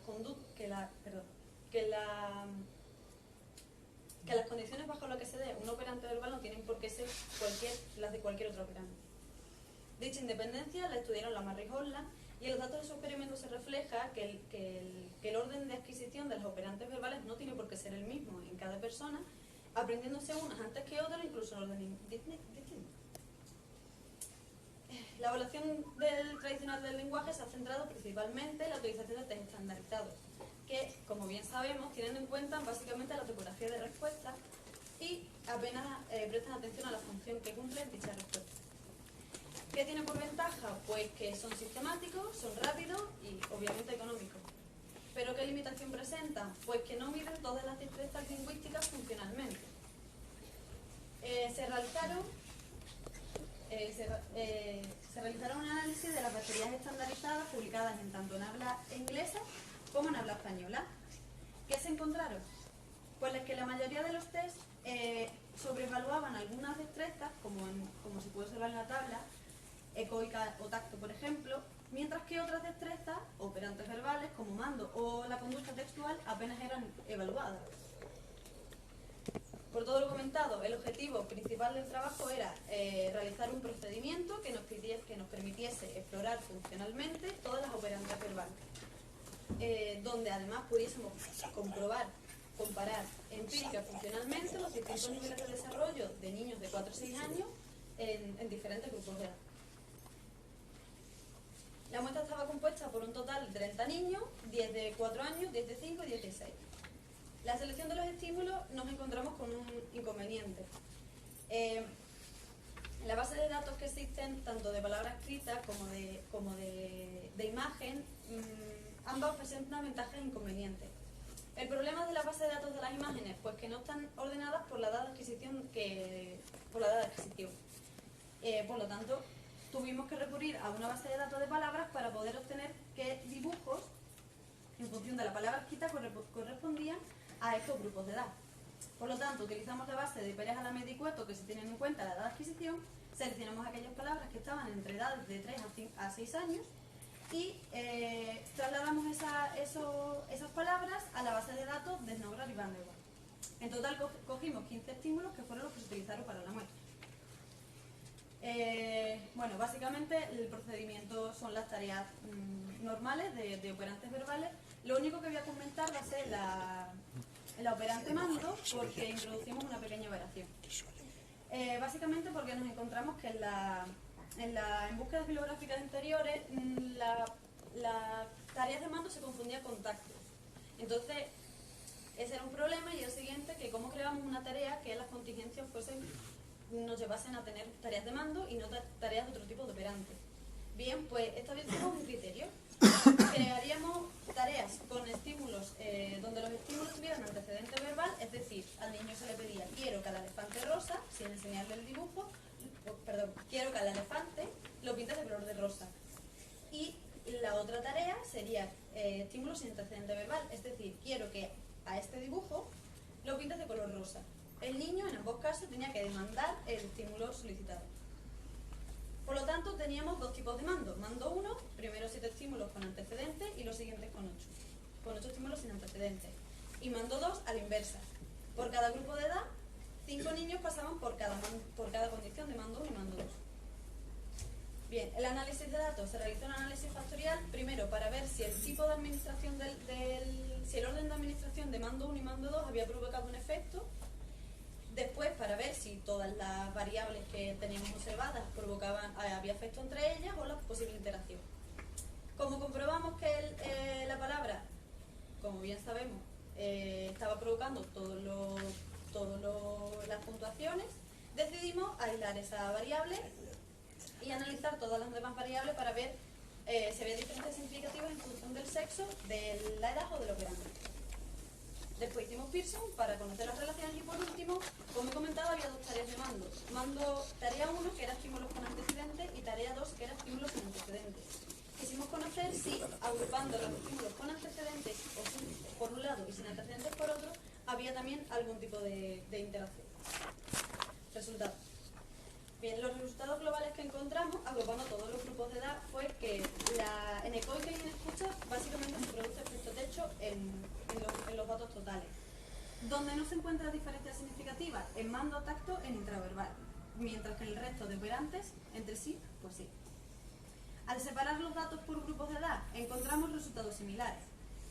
condiciones bajo las que se dé un operante verbal no tienen por qué ser las de cualquier otro operante. Dicha independencia la estudiaron Lamarr y Holland, y en los datos de su experimento se refleja que el orden de adquisición de las operantes verbales no tiene por qué ser el mismo en cada persona, aprendiéndose unas antes que otras, incluso en orden distinto. La evaluación tradicional del lenguaje se ha centrado principalmente en la utilización de test estandarizados, que, como bien sabemos, tienen en cuenta básicamente la topografía de respuesta y apenas prestan atención a la función que cumple dicha respuesta. ¿Qué tiene por ventaja? Pues que son sistemáticos, son rápidos y obviamente económicos. ¿Pero qué limitación presentan? Pues que no miden todas las destrezas lingüísticas funcionalmente. Se realizaron un análisis de las baterías estandarizadas publicadas tanto en habla inglesa como en habla española. ¿Qué se encontraron? Pues que la mayoría de los test sobrevaluaban algunas destrezas, como se puede observar en la tabla, ecoica o tacto, por ejemplo, mientras que otras destrezas, operantes verbales, como mando o la conducta textual, apenas eran evaluadas. Por todo lo comentado, el objetivo principal del trabajo era realizar un procedimiento que nos permitiese explorar funcionalmente todas las operantes verbales, donde además pudiésemos comparar empírica y funcionalmente los distintos niveles de desarrollo de niños de 4 a 6 años en diferentes grupos de edad. La muestra estaba compuesta por un total de 30 niños, 10 de 4 años, 10 de 5 y 10 de 6. La selección de los estímulos nos encontramos con un inconveniente. La base de datos que existen, tanto de palabra escrita como de imagen, ambas presentan ventajas e inconvenientes. El problema de la base de datos de las imágenes, pues que no están ordenadas por la edad de adquisición. Por lo tanto, tuvimos que recurrir a una base de datos de palabras para poder obtener qué dibujos, en función de la palabra escrita, correspondían a estos grupos de edad. Por lo tanto, utilizamos la base de Pérez, Alameda y Cueto, que se tienen en cuenta la edad de adquisición, seleccionamos aquellas palabras que estaban entre edades de 3 a 6 años y trasladamos esas palabras a la base de datos de Snowgrad y Van der Waal. En total cogimos 15 estímulos que fueron los que se utilizaron para la muestra. Bueno, básicamente el procedimiento son las tareas normales de operantes verbales. Lo único que voy a comentar va a ser la operante mando, porque introducimos una pequeña variación. Básicamente porque nos encontramos que en búsquedas bibliográficas anteriores las tareas de mando se confundían con tactos. Entonces, ese era un problema, y el siguiente, que cómo creamos una tarea que las contingencias nos llevasen a tener tareas de mando y no tareas de otro tipo de operantes. Bien, pues establecimos un criterio. Crearíamos tareas con estímulos donde los estímulos tuvieran antecedente verbal, es decir, al niño se le pedía quiero que al elefante rosa, sin enseñarle el dibujo, quiero que al elefante lo pintes de color de rosa. Y la otra tarea sería estímulos sin antecedente verbal, es decir, quiero que a este dibujo lo pintes de color rosa. El niño en ambos casos tenía que demandar el estímulo solicitado. Por lo tanto, teníamos dos tipos de mando. Mando 1, primero 7 estímulos con antecedentes y los siguientes con 8. Con 8 estímulos sin antecedentes. Y mando 2 a la inversa. Por cada grupo de edad, 5 niños pasaban por cada condición de mando 1 y mando 2. Bien, el análisis de datos se realiza un análisis factorial, primero para ver si el tipo de administración si el orden de administración de mando 1 y mando 2 había provocado un efecto. Después, para ver si todas las variables que teníamos observadas había efecto entre ellas o la posible interacción. Como comprobamos que la palabra, como bien sabemos, estaba provocando todas las puntuaciones, decidimos aislar esa variable y analizar todas las demás variables para ver si había diferencias significativas en función del sexo, de la edad o del operante. Después hicimos Pearson para conocer las relaciones y por último, como he comentado, había dos tareas de mando. Tarea 1, que era estímulos con antecedentes, y tarea 2, que era estímulos sin antecedentes. Quisimos conocer si, agrupando los estímulos con antecedentes por un lado y sin antecedentes por otro, había también algún tipo de interacción. Resultados. Bien, los resultados globales que encontramos, agrupando todos los grupos de edad, fue que en ecoica y en escucha básicamente se produce efecto techo en los datos totales. Donde no se encuentra diferencias significativas en mando, tacto, en intraverbal, mientras que en el resto de operantes, entre sí, pues sí. Al separar los datos por grupos de edad, encontramos resultados similares.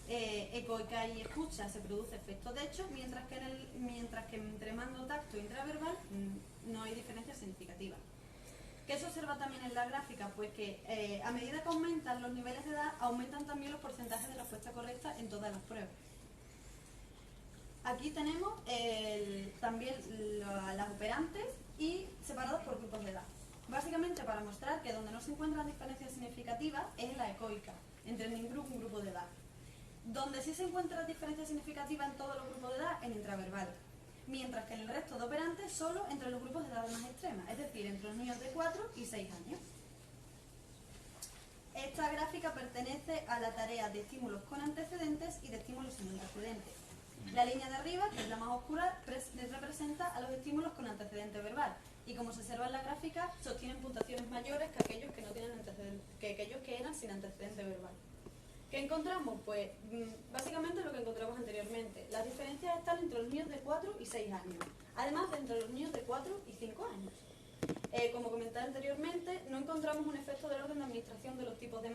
Ecoica y escucha se produce efecto techo, mientras que entre mando, tacto e intraverbal no hay diferencia significativa. ¿Qué se observa también en la gráfica? Pues que a medida que aumentan los niveles de edad, aumentan también los porcentajes de respuesta correcta en todas las pruebas. Aquí tenemos también las operantes y separados por grupos de edad. Básicamente para mostrar que donde no se encuentran diferencias significativas es en la ecoica, entre ningún grupo de edad. Donde sí se encuentran diferencias significativas en todos los grupos de edad, en intraverbal. Mientras que en el resto de operantes solo entre los grupos de edad más extrema, es decir, entre los niños de 4 y 6 años. Esta gráfica pertenece a la tarea de estímulos con antecedentes y de estímulos sin antecedentes. La línea de arriba, que es la más oscura, representa a los estímulos con antecedente verbal y como se observa en la gráfica, sostienen puntuaciones mayores que aquellos que no tienen aquellos que eran sin antecedente verbal. ¿Qué encontramos? Pues básicamente lo que encontramos anteriormente. Las diferencias están entre los niños de 4 y 6 años, además de entre los niños de 4 y 5 años. Como comenté anteriormente, no encontramos un efecto del orden de administración de los tipos de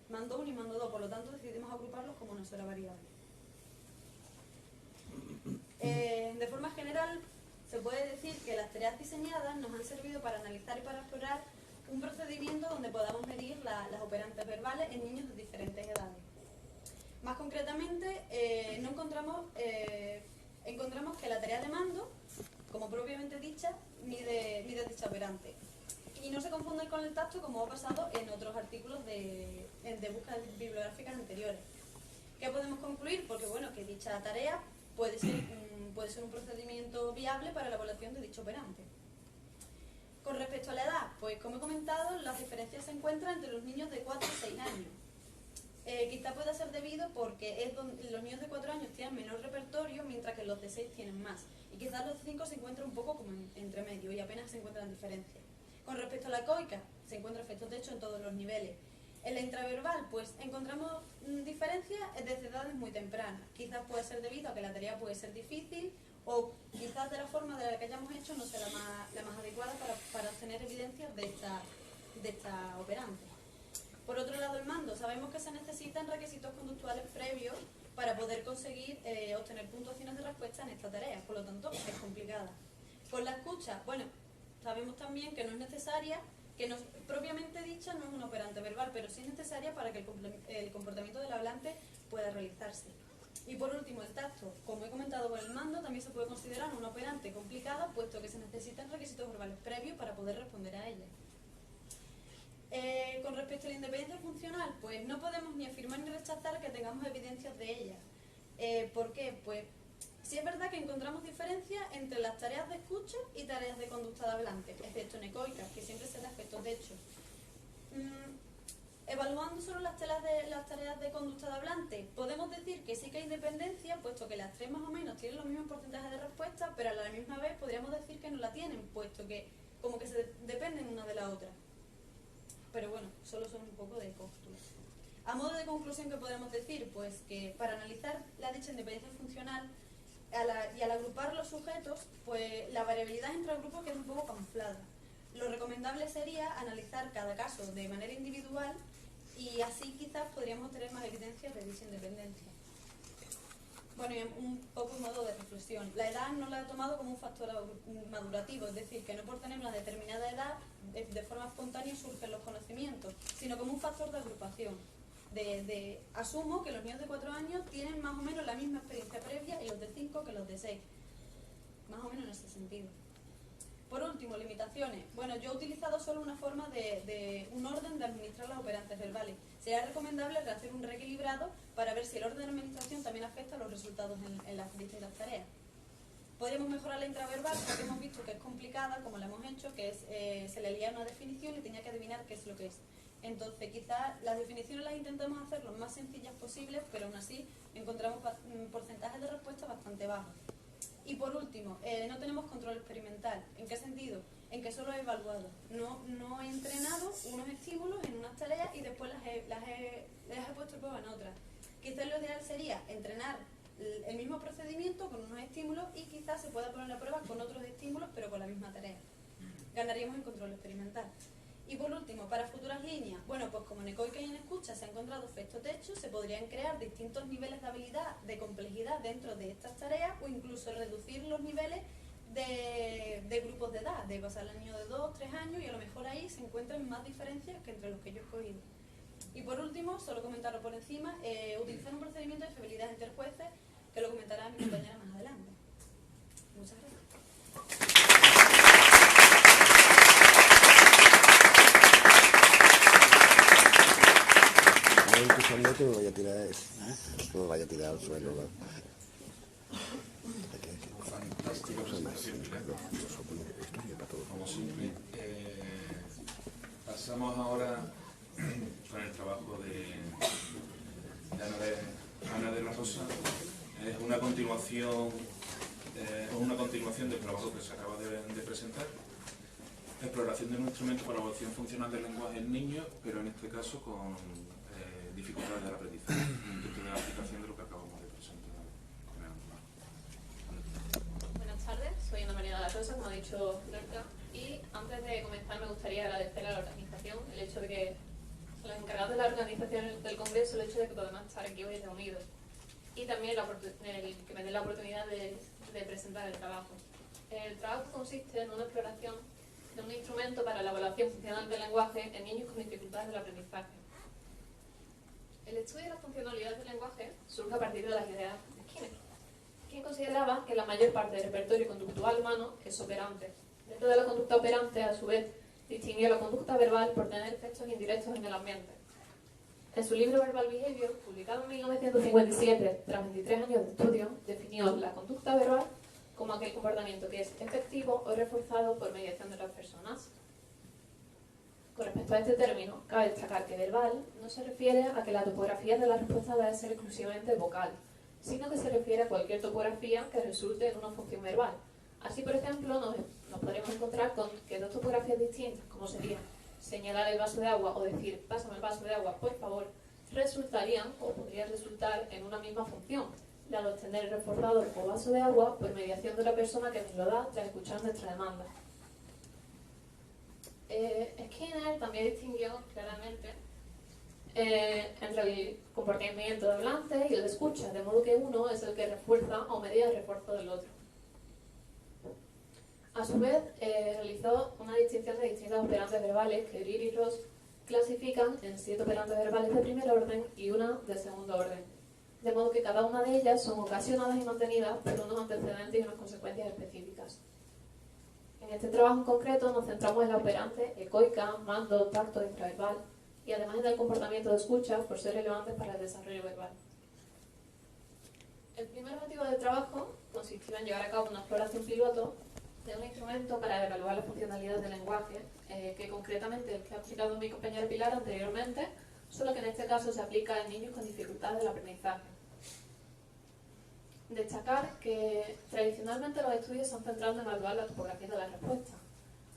mando 1 y mando 2, por lo tanto decidimos agruparlos como una sola variable. De forma general, se puede decir que las tareas diseñadas nos han servido para analizar y para explorar un procedimiento donde podamos medir las operantes verbales en niños de diferentes edades. Más concretamente, encontramos que la tarea de mando, como propiamente dicha, mide dicha operante. Y no se confunde con el tacto como ha pasado en otros artículos de búsquedas bibliográficas anteriores. ¿Qué podemos concluir? Porque bueno, que dicha tarea puede ser un procedimiento viable para la evaluación de dicho operante. Con respecto a la edad, pues como he comentado, las diferencias se encuentran entre los niños de 4 y 6 años. Quizá pueda ser debido porque los niños de 4 años tienen menor repertorio, mientras que los de 6 tienen más. Y quizás los de 5 se encuentran un poco como entre medio y apenas se encuentran diferencias. Con respecto a la ecoica, se encuentra efecto techo en todos los niveles. En la intraverbal, pues encontramos diferencias desde edades muy tempranas. Quizás puede ser debido a que la tarea puede ser difícil o quizás de la forma de la que hayamos hecho no sea la más adecuada para obtener evidencias de esta operante. Por otro lado, el mando. Sabemos que se necesitan requisitos conductuales previos para poder conseguir obtener puntuaciones de respuesta en esta tarea, por lo tanto es complicada. Con la escucha, bueno, sabemos también que no es necesaria, que propiamente dicha no es un operante verbal, pero sí es necesaria para que el comportamiento del hablante pueda realizarse. Y por último, el tacto. Como he comentado con el mando, también se puede considerar un operante complicado, puesto que se necesitan requisitos verbales previos para poder responder a ella. Con respecto a la independencia funcional, pues no podemos ni afirmar ni rechazar que tengamos evidencias de ella. ¿Por qué? Pues sí es verdad que encontramos diferencias entre las tareas de escucha y tareas de conducta de hablante, excepto en ecoicas, que siempre se da efectos de hecho. Evaluando solo las tareas de conducta de hablante, podemos decir que sí que hay independencia, puesto que las tres más o menos tienen los mismos porcentajes de respuesta, pero a la misma vez podríamos decir que no la tienen, puesto que como que se dependen una de la otra. Pero bueno, solo son un poco de costumbre. A modo de conclusión, ¿qué podemos decir? Pues que para analizar la dicha independencia funcional y al agrupar los sujetos, pues la variabilidad entre grupos queda un poco camuflada. Lo recomendable sería analizar cada caso de manera individual y así quizás podríamos tener más evidencias de dicha independencia. Bueno, y un poco un modo de reflexión. La edad no la he tomado como un factor madurativo, es decir, que no por tener una determinada edad de forma espontánea surgen los conocimientos, sino como un factor de agrupación. Asumo que los niños de 4 años tienen más o menos la misma experiencia previa y los de 5 que los de 6. Más o menos en ese sentido. Por último, limitaciones. Bueno, yo he utilizado solo una forma de un orden de administrar las operantes verbales. Sería recomendable hacer un reequilibrado para ver si el orden de administración también afecta a los resultados en las distintas tareas. Podríamos mejorar la intraverbal porque hemos visto que es complicada, como la hemos hecho, que es, se le leía una definición y tenía que adivinar qué es lo que es. Entonces, quizás las definiciones las intentamos hacer lo más sencillas posibles, pero aún así encontramos porcentajes de respuesta bastante bajos. Y por último, no tenemos control experimental. ¿En qué sentido? En que solo he evaluado. No he entrenado unos estímulos en unas tareas y después las he puesto a prueba en otras. Quizás lo ideal sería entrenar el mismo procedimiento con unos estímulos y quizás se pueda poner a prueba con otros estímulos pero con la misma tarea. Ganaríamos en control experimental. Y por último, para futuras líneas, bueno, pues como en ecoica y en escucha se ha encontrado efecto techo, se podrían crear distintos niveles de habilidad, de complejidad dentro de estas tareas o incluso reducir los niveles de grupos de edad, de pasar al niño de 2, 3 años y a lo mejor ahí se encuentran más diferencias que entre los que yo he escogido. Y por último, solo comentarlo por encima, utilizar un procedimiento de fiabilidad entre jueces que lo comentará mi compañera más adelante. Muchas gracias. Empezando que me vaya a tirar eso, que me vaya a tirar al suelo. Fantástico presentación, Pilar. Como siempre. Pasamos ahora con el trabajo de Ana de la Rosa. Es una continuación del trabajo que se acaba de presentar. Exploración de un instrumento para la evaluación funcional del lenguaje en niños, pero en este caso con dificultades del aprendizaje, un intento de aplicación de lo que acabamos de presentar con el aula. Buenas tardes, soy Ana María de la Rosa, como ha dicho Lorca, y antes de comenzar me gustaría agradecer a la organización el hecho de que, a los encargados de la organización del Congreso, el hecho de que podamos estar aquí hoy reunidos, y también que me den la oportunidad de presentar el trabajo. El trabajo consiste en una exploración de un instrumento para la evaluación funcional del lenguaje en niños con dificultades del aprendizaje. El estudio de la funcionalidad del lenguaje surge a partir de las ideas de Skinner, quien consideraba que la mayor parte del repertorio conductual humano es operante. Dentro de la conducta operante, a su vez, distinguió la conducta verbal por tener efectos indirectos en el ambiente. En su libro Verbal Behavior, publicado en 1957, tras 23 años de estudio, definió la conducta verbal como aquel comportamiento que es efectivo o reforzado por mediación de otras personas. Con respecto a este término, cabe destacar que verbal no se refiere a que la topografía de la respuesta debe ser exclusivamente vocal, sino que se refiere a cualquier topografía que resulte en una función verbal. Así, por ejemplo, nos podríamos encontrar con que dos topografías distintas, como sería señalar el vaso de agua o decir pásame el vaso de agua, por favor, resultarían o podrían resultar en una misma función, la de obtener el reforzado o vaso de agua por mediación de la persona que nos lo da tras escuchar nuestra demanda. Skinner también distinguió claramente entre el comportamiento de hablante y el de escucha, de modo que uno es el que refuerza o media el refuerzo del otro. A su vez, realizó una distinción de distintas operantes verbales que Greer y Ross clasifican en 7 operantes verbales de primer orden y una de segundo orden, de modo que cada una de ellas son ocasionadas y mantenidas por unos antecedentes y unas consecuencias específicas. En este trabajo en concreto nos centramos en la operante ecoica, mando, tacto, intraverbal y además en el comportamiento de escucha por ser relevantes para el desarrollo verbal. El primer objetivo del trabajo consistió en llevar a cabo una exploración piloto de un instrumento para evaluar la funcionalidad del lenguaje, que concretamente el que ha explicado mi compañera Pilar anteriormente, solo que en este caso se aplica en niños con dificultades del aprendizaje. Destacar que tradicionalmente los estudios se han centrado en evaluar la topografía de la respuesta.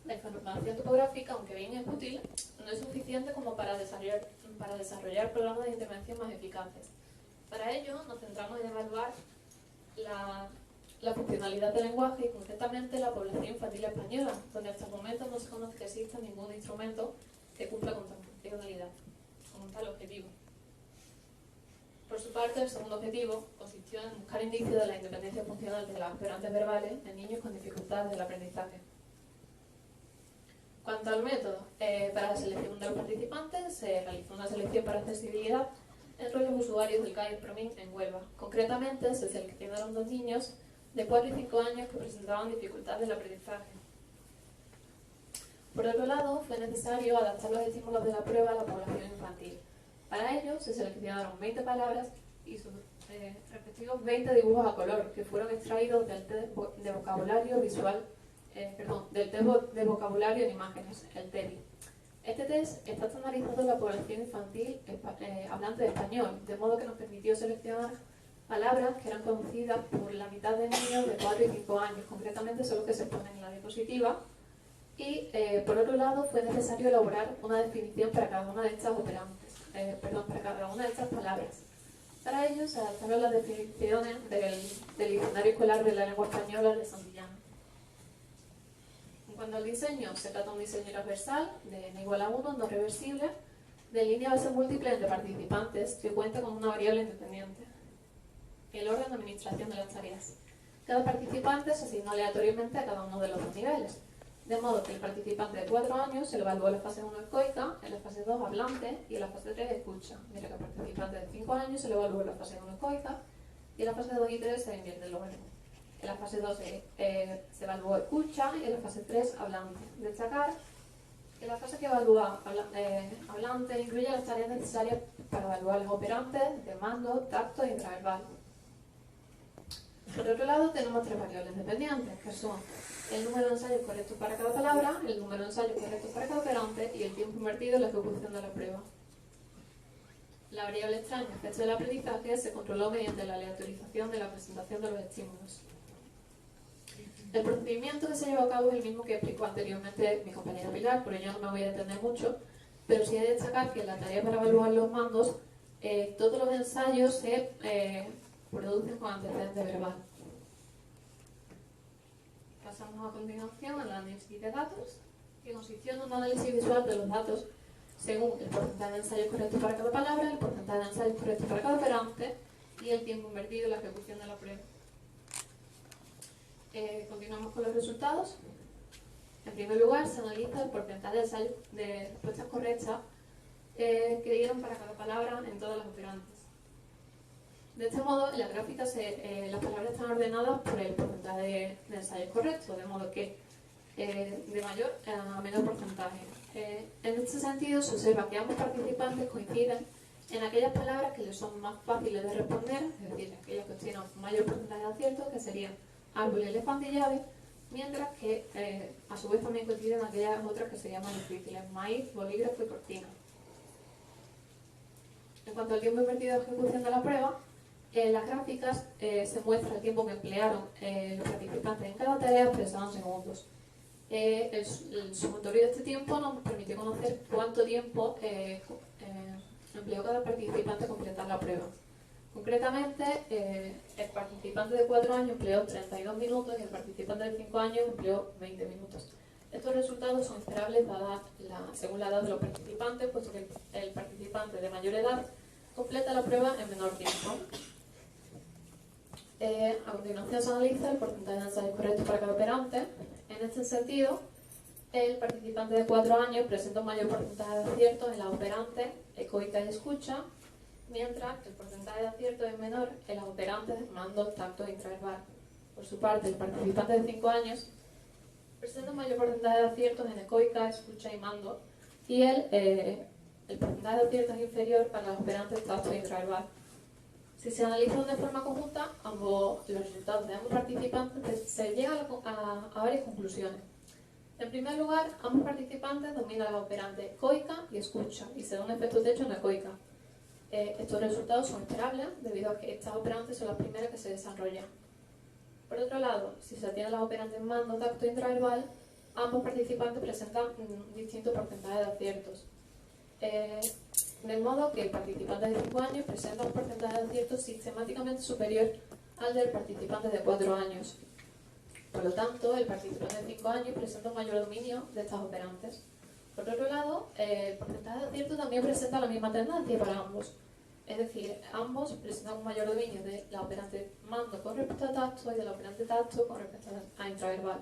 La información topográfica, aunque bien es útil, no es suficiente como para desarrollar programas de intervención más eficaces. Para ello nos centramos en evaluar la funcionalidad del lenguaje y concretamente la población infantil española, donde hasta el momento no se conoce que exista ningún instrumento que cumpla con tal funcionalidad, con tal objetivo. Por su parte, el segundo objetivo consistió en buscar indicios de la independencia funcional de las operantes verbales en niños con dificultades del aprendizaje. Cuanto al método, para la selección de los participantes se realizó una selección para accesibilidad entre los usuarios del CAIS PROMIN en Huelva. Concretamente, se seleccionaron 2 niños de 4 y 5 años que presentaban dificultades del aprendizaje. Por otro lado, fue necesario adaptar los estímulos de la prueba a la población infantil. Para ello, se seleccionaron 20 palabras y sus respectivos 20 dibujos a color, que fueron extraídos del test de vocabulario visual, del test de vocabulario en imágenes, el TEVI. Este test está estandarizado en la población infantil hablante de español, de modo que nos permitió seleccionar palabras que eran conocidas por la mitad de niños de 4 y 5 años, concretamente son los que se ponen en la diapositiva. Y por otro lado, fue necesario elaborar una definición para cada una de estas para cada una de estas palabras. Para ello se adaptaron las definiciones del Diccionario Escolar de la Lengua Española de Santillana. En cuanto al diseño, se trata de un diseño transversal de n igual a 1, no reversible, de línea base múltiple entre participantes que cuenta con una variable independiente. El orden de administración de las tareas. Cada participante se asignó aleatoriamente a cada uno de los 2 niveles. De modo que el participante de 4 años se le evaluó en la fase 1 ecoica, en la fase 2 hablante y en la fase 3 escucha, mientras que el participante de 5 años se le evaluó en la fase 1 ecoica y en la fase 2 y 3 se invierte el orden. En la fase 2 se evaluó escucha y en la fase 3 hablante. Destacar que la fase que evalúa hablante incluye las tareas necesarias para evaluar los operantes de mando, tacto e intraverbal. Por otro lado, tenemos 3 variables dependientes, que son el número de ensayos correctos para cada palabra, el número de ensayos correctos para cada operante y el tiempo invertido en la ejecución de la prueba. La variable extraña, efecto del aprendizaje, se controló mediante la aleatorización de la presentación de los estímulos. El procedimiento que se llevó a cabo es el mismo que explicó anteriormente mi compañera Pilar, por ello no me voy a detener mucho, pero sí hay que destacar que en la tarea para evaluar los mandos, todos los ensayos se producen con antecedente verbal. Pasamos a continuación al análisis de datos, que consistió en un análisis visual de los datos según el porcentaje de ensayos correctos para cada palabra, el porcentaje de ensayos correctos para cada operante y el tiempo invertido en la ejecución de la prueba. Continuamos con los resultados. En primer lugar, se analiza el porcentaje de ensayos de respuestas correctas que dieron para cada palabra en todas las operantes. De este modo, en la gráfica las palabras están ordenadas por el porcentaje de ensayos correctos, de modo que de mayor a menor porcentaje. En este sentido, se observa que ambos participantes coinciden en aquellas palabras que les son más fáciles de responder, es decir, aquellas que tienen mayor porcentaje de aciertos, que serían árbol, elefante y llave, mientras que a su vez también coinciden aquellas otras que serían más difíciles, maíz, bolígrafo y cortina. En cuanto al tiempo invertido de ejecución de la prueba, en las gráficas se muestra el tiempo que emplearon los participantes en cada tarea expresado en segundos. El sumatorio de este tiempo nos permitió conocer cuánto tiempo empleó cada participante en completar la prueba. Concretamente, el participante de 4 años empleó 32 minutos y el participante de 5 años empleó 20 minutos. Estos resultados son esperables según la edad de los participantes, puesto que el participante de mayor edad completa la prueba en menor tiempo. A continuación se analiza el porcentaje de ensayos correctos para cada operante. En este sentido, el participante de 4 años presenta un mayor porcentaje de aciertos en las operantes ecoica y escucha, mientras que el porcentaje de aciertos es menor en las operantes mando, tacto e intraverbal. Por su parte, el participante de 5 años presenta un mayor porcentaje de aciertos en ecoica, escucha y mando, y el porcentaje de aciertos es inferior para las operantes tacto e intraverbal. Si se analizan de forma conjunta, los resultados de ambos participantes, se llega a varias conclusiones. En primer lugar, ambos participantes dominan las operantes ecoica y escucha, y se da un efecto techo en ecoica. Estos resultados son esperables debido a que estas operantes son las primeras que se desarrollan. Por otro lado, si se atienden las operantes mando, tacto e intraverbal, ambos participantes presentan un distinto porcentaje de aciertos. De modo que el participante de 5 años presenta un porcentaje de aciertos sistemáticamente superior al del participante de 4 años. Por lo tanto, el participante de 5 años presenta un mayor dominio de estas operantes. Por otro lado, el porcentaje de acierto también presenta la misma tendencia para ambos. Es decir, ambos presentan un mayor dominio de la operante mando con respecto a tacto y de la operante tacto con respecto a intraverbal.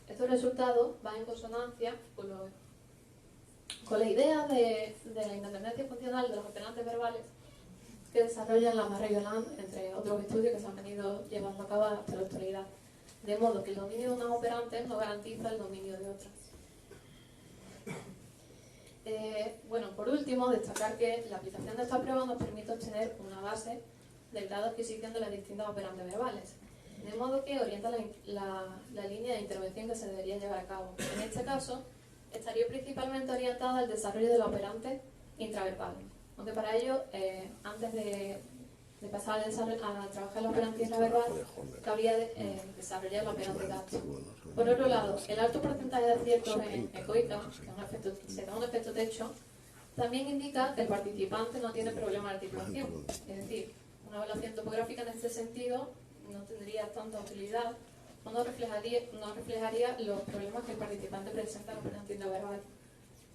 Estos resultados van en consonancia con la idea de la independencia funcional de los operantes verbales que desarrollan la Marie-Yolande, entre otros estudios que se han venido llevando a cabo hasta la actualidad. De modo que el dominio de unas operantes no garantiza el dominio de otras. Bueno, por último, destacar que la aplicación de esta prueba nos permite obtener una base del grado de adquisición de las distintas operantes verbales, de modo que orienta la línea de intervención que se debería llevar a cabo. En este caso, estaría principalmente orientada al desarrollo de la operante intraverbal, aunque para ello, antes de pasar a trabajar la operante intraverbal, cabría desarrollar la operante tacto. Por otro lado, el alto porcentaje de aciertos en ecoica, que se da un efecto techo, también indica que el participante no tiene problema de articulación. Es decir, una evaluación topográfica en este sentido no tendría tanta utilidad o no reflejaría los problemas que el participante presenta en la operante intraverbal.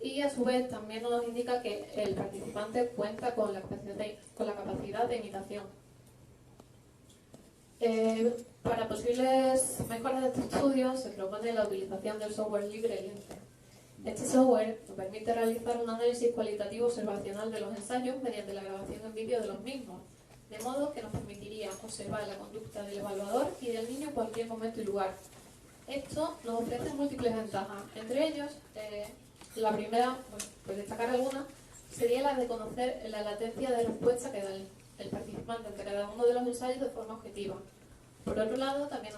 Y a su vez también nos indica que el participante cuenta con la capacidad de imitación. Para posibles mejoras de este estudio se propone la utilización del software libre Lente. Este software nos permite realizar un análisis cualitativo observacional de los ensayos mediante la grabación en vídeo de los mismos, de modo que nos permitiría observar la conducta del evaluador y del niño en cualquier momento y lugar. Esto nos ofrece múltiples ventajas, entre ellos la primera, pues destacar alguna, sería la de conocer la latencia de respuesta que da el participante ante cada uno de los ensayos de forma objetiva. Por otro lado, también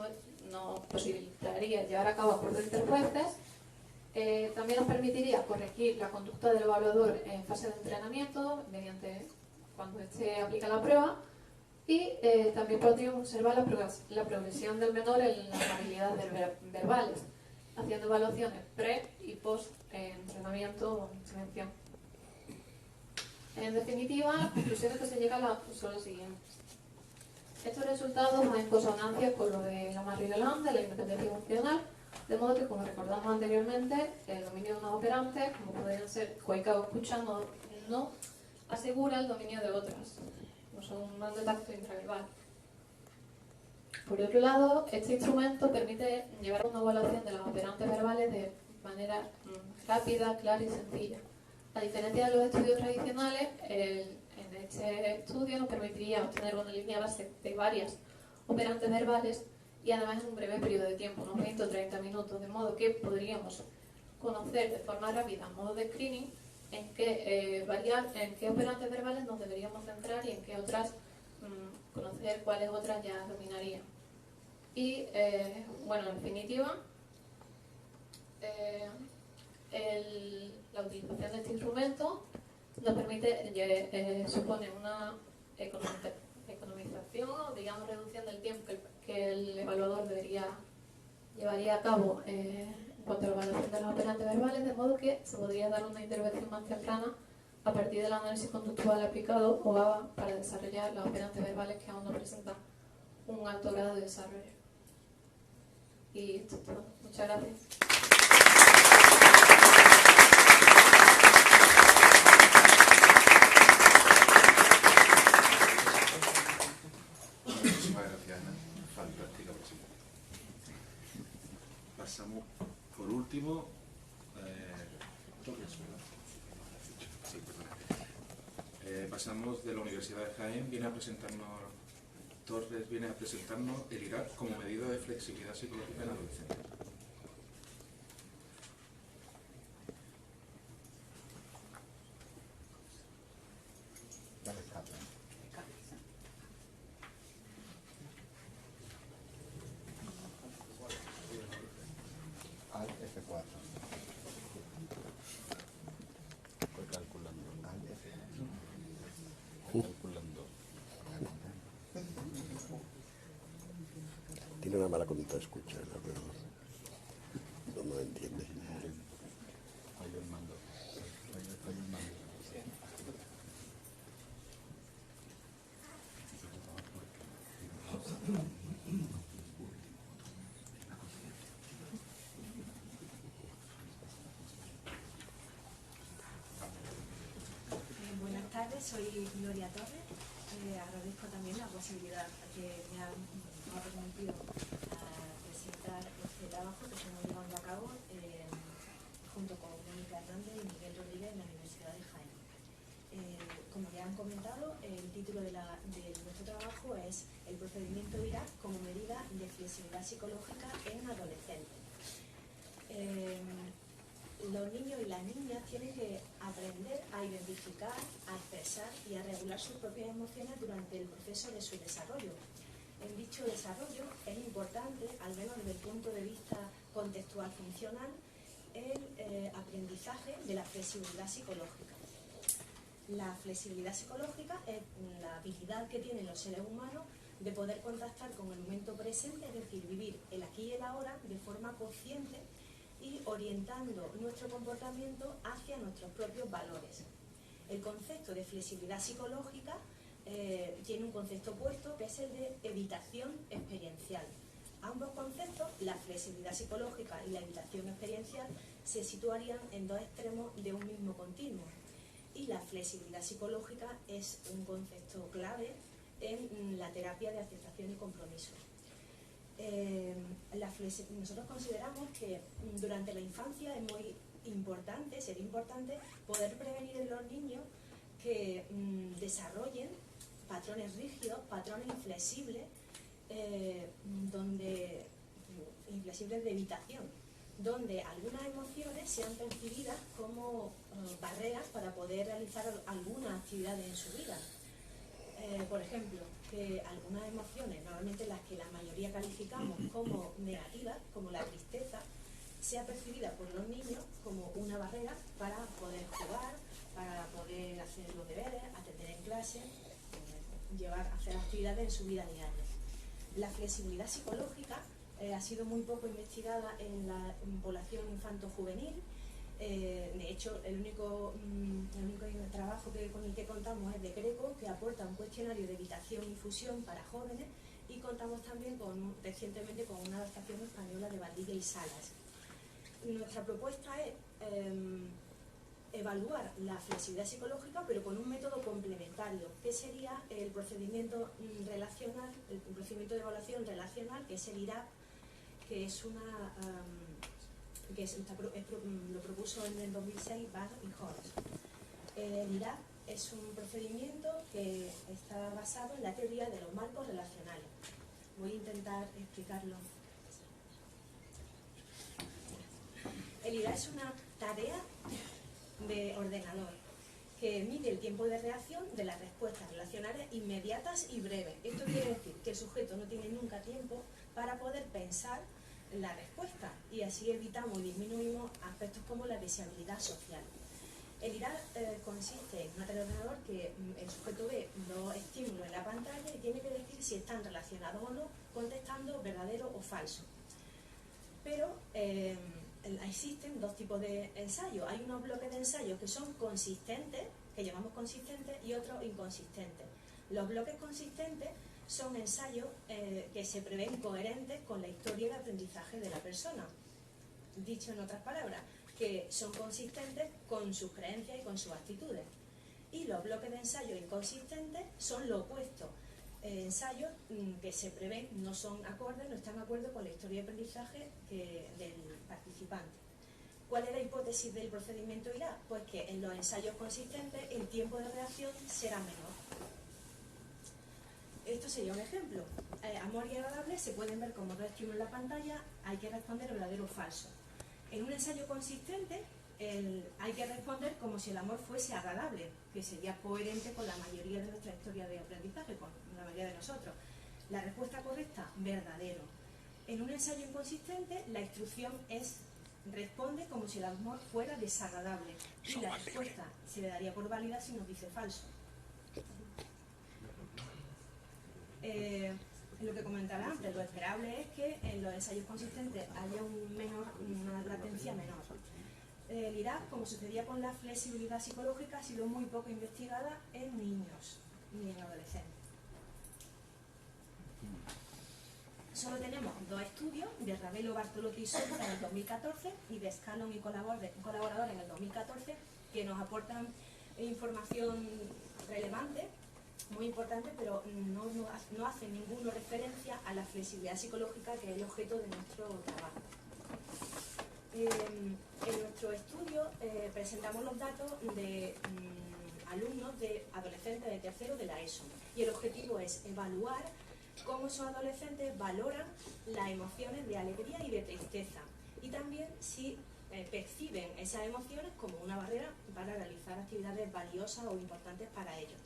nos posibilitaría llevar a cabo acuerdos interjueces, también nos permitiría corregir la conducta del evaluador en fase de entrenamiento, mediante cuando éste aplica la prueba, y también podríamos observar la progresión del menor en las habilidades verbales, haciendo evaluaciones pre y post entrenamiento o intervención. En definitiva, las conclusiones que se llegan son las siguientes. Estos resultados van en consonancia con lo de la Marie-Yolande, de la independencia funcional, de modo que, como recordamos anteriormente, el dominio de unos operantes, como podrían ser coica o escucha, no asegura el dominio de otras, no son más de tacto intraverbal. Por otro lado, este instrumento permite llevar una evaluación de las operantes verbales de manera rápida, clara y sencilla. A diferencia de los estudios tradicionales, en este estudio nos permitiría obtener una línea base de varias operantes verbales y además en un breve periodo de tiempo, unos 20 o 30 minutos, de modo que podríamos conocer de forma rápida, a modo de screening, en qué operantes verbales nos deberíamos centrar y en qué otras conocer cuáles otras ya dominarían. Y, bueno, en definitiva, la utilización de este instrumento nos permite, supone una economización o, digamos, reducción del tiempo que el evaluador llevaría a cabo en cuanto a la evaluación de las operantes verbales, de modo que se podría dar una intervención más temprana a partir del análisis conductual aplicado o ABA para desarrollar las operantes verbales que aún no presentan un alto grado de desarrollo. Y esto es todo. Muchas gracias. Muchísimas gracias, Ana. Fantástica presentación. Pasamos, por último, pasamos de la Universidad de Jaén, Torres viene a presentarnos el IRAC como medida de flexibilidad psicológica en adolescentes. Al F4. Estoy calculando. Al F4. Calculando. Tiene una mala conducta de escucha, ¿no? Pero no entiende. Falló el mando. Falló el mando. Buenas tardes, soy Gloria Torres. Agradezco también la posibilidad que me ha permitido presentar este trabajo que estamos llevando a cabo junto con Mónica Hernández y Miguel Rodríguez en la Universidad de Jaén. Como ya han comentado, el título de nuestro trabajo es El procedimiento IRAC como medida de flexibilidad psicológica en adolescentes. Los niños y las niñas tienen que aprender a identificar, a expresar y a regular sus propias emociones durante el proceso de su desarrollo. En dicho desarrollo es importante, al menos desde el punto de vista contextual funcional, el aprendizaje de la flexibilidad psicológica. La flexibilidad psicológica es la habilidad que tienen los seres humanos de poder contactar con el momento presente, es decir, vivir el aquí y el ahora de forma consciente y orientando nuestro comportamiento hacia nuestros propios valores. El concepto de flexibilidad psicológica tiene un concepto opuesto que es el de evitación experiencial. Ambos conceptos, la flexibilidad psicológica y la evitación experiencial, se situarían en dos extremos de un mismo continuo. Y la flexibilidad psicológica es un concepto clave en la terapia de aceptación y compromiso. Nosotros consideramos que durante la infancia es muy importante, sería importante poder prevenir en los niños que desarrollen patrones rígidos, patrones inflexibles, inflexibles de evitación, donde algunas emociones sean percibidas como barreras para poder realizar algunas actividades en su vida. Por ejemplo, que algunas emociones, normalmente las que la mayoría calificamos como negativas, como la tristeza, sea percibida por los niños como una barrera para poder jugar, para poder hacer los deberes, atender en clase, hacer actividades en su vida diaria. La flexibilidad psicológica ha sido muy poco investigada en la población infanto-juvenil. De hecho, el único trabajo con el que contamos es de Greco, que aporta un cuestionario de evitación y fusión para jóvenes, y contamos también recientemente con una adaptación española de Valdivia y Salas. Nuestra propuesta es evaluar la flexibilidad psicológica, pero con un método complementario, que sería el procedimiento relacional, el procedimiento de evaluación relacional, que es el IRAP, que es lo propuso en el 2006 Bach y Holmes. El IRAP es un procedimiento que está basado en la teoría de los marcos relacionales. Voy a intentar explicarlo. El IRAP es una tarea de ordenador que mide el tiempo de reacción de las respuestas relacionales inmediatas y breves. Esto quiere decir que el sujeto no tiene nunca tiempo para poder pensar la respuesta, y así evitamos y disminuimos aspectos como la deseabilidad social. El IRAP consiste en una tarea de ordenador que el sujeto ve dos estímulos en la pantalla y tiene que decir si están relacionados o no, contestando verdadero o falso. Pero existen dos tipos de ensayos. Hay unos bloques de ensayos que son consistentes, que llamamos consistentes, y otros inconsistentes. Los bloques consistentes son ensayos que se prevén coherentes con la historia de aprendizaje de la persona. Dicho en otras palabras, que son consistentes con sus creencias y con sus actitudes. Y los bloques de ensayos inconsistentes son lo opuesto. Ensayos que se prevén no son acordes, no están de acuerdo con la historia de aprendizaje del participante. ¿Cuál es la hipótesis del procedimiento IRAP? Pues que en los ensayos consistentes el tiempo de reacción será menor. Esto sería un ejemplo. Amor y agradable se pueden ver como dos estímulos en la pantalla, hay que responder verdadero o falso. En un ensayo consistente hay que responder como si el amor fuese agradable, que sería coherente con la mayoría de nuestra historia de aprendizaje, con la mayoría de nosotros. La respuesta correcta, verdadero. En un ensayo inconsistente, la instrucción es responde como si el amor fuera desagradable, y la respuesta se le daría por válida si nos dice falso. Lo que comentaba antes, lo esperable es que en los ensayos consistentes haya una latencia menor. El IRAP, como sucedía con la flexibilidad psicológica, ha sido muy poco investigada en niños y en adolescentes. Solo tenemos 2 estudios, de Ravelo, Bartolotti y Souza en el 2014 y de Scallon y colaborador en el 2014, que nos aportan información relevante, muy importante, pero no hacen ninguna referencia a la flexibilidad psicológica, que es el objeto de nuestro trabajo. En nuestro estudio presentamos los datos de alumnos de adolescentes de tercero de la ESO, y el objetivo es evaluar cómo esos adolescentes valoran las emociones de alegría y de tristeza, y también si perciben esas emociones como una barrera para realizar actividades valiosas o importantes para ellos.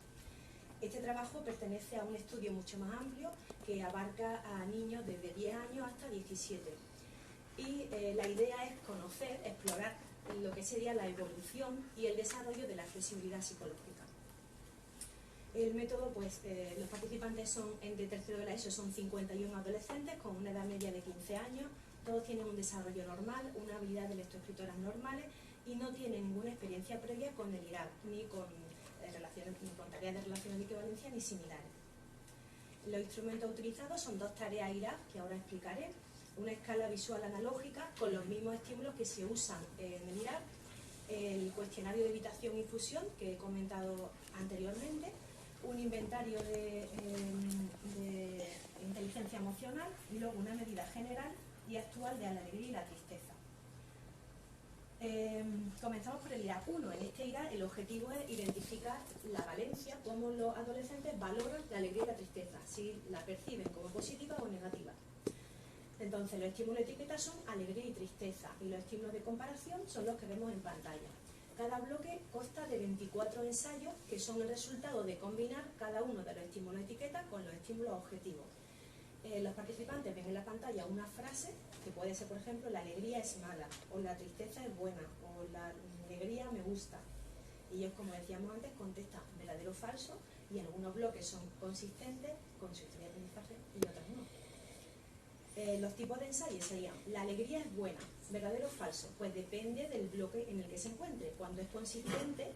Este trabajo pertenece a un estudio mucho más amplio que abarca a niños desde 10 años hasta 17. Y la idea es conocer, explorar lo que sería la evolución y el desarrollo de la flexibilidad psicológica. El método, pues, los participantes son de tercero de la ESO, son 51 adolescentes con una edad media de 15 años, todos tienen un desarrollo normal, una habilidad de lectoescritoras normales y no tienen ninguna experiencia previa con el IRAP, ni con tareas de relación equivalencia ni similares. Los instrumentos utilizados son 2 tareas IRAP, que ahora explicaré, una escala visual analógica con los mismos estímulos que se usan en el IRAP, el cuestionario de evitación y fusión que he comentado anteriormente, un inventario de inteligencia emocional y luego una medida general y actual de la alegría y la tristeza. Comenzamos por el IRAP 1. En este IRAP el objetivo es identificar la valencia, cómo los adolescentes valoran la alegría y la tristeza, si la perciben como positiva o negativa. Entonces, los estímulos etiquetas son alegría y tristeza, y los estímulos de comparación son los que vemos en pantalla. Cada bloque consta de 24 ensayos, que son el resultado de combinar cada uno de los estímulos etiqueta con los estímulos objetivos. Los participantes ven en la pantalla una frase, que puede ser, por ejemplo, la alegría es mala, o la tristeza es buena, o la alegría me gusta. Y ellos, como decíamos antes, contestan verdadero o falso, y algunos bloques son consistentes con su historia de aprendizaje y otros no. Los tipos de ensayos serían: la alegría es buena, verdadero o falso, pues depende del bloque en el que se encuentre. Cuando es consistente,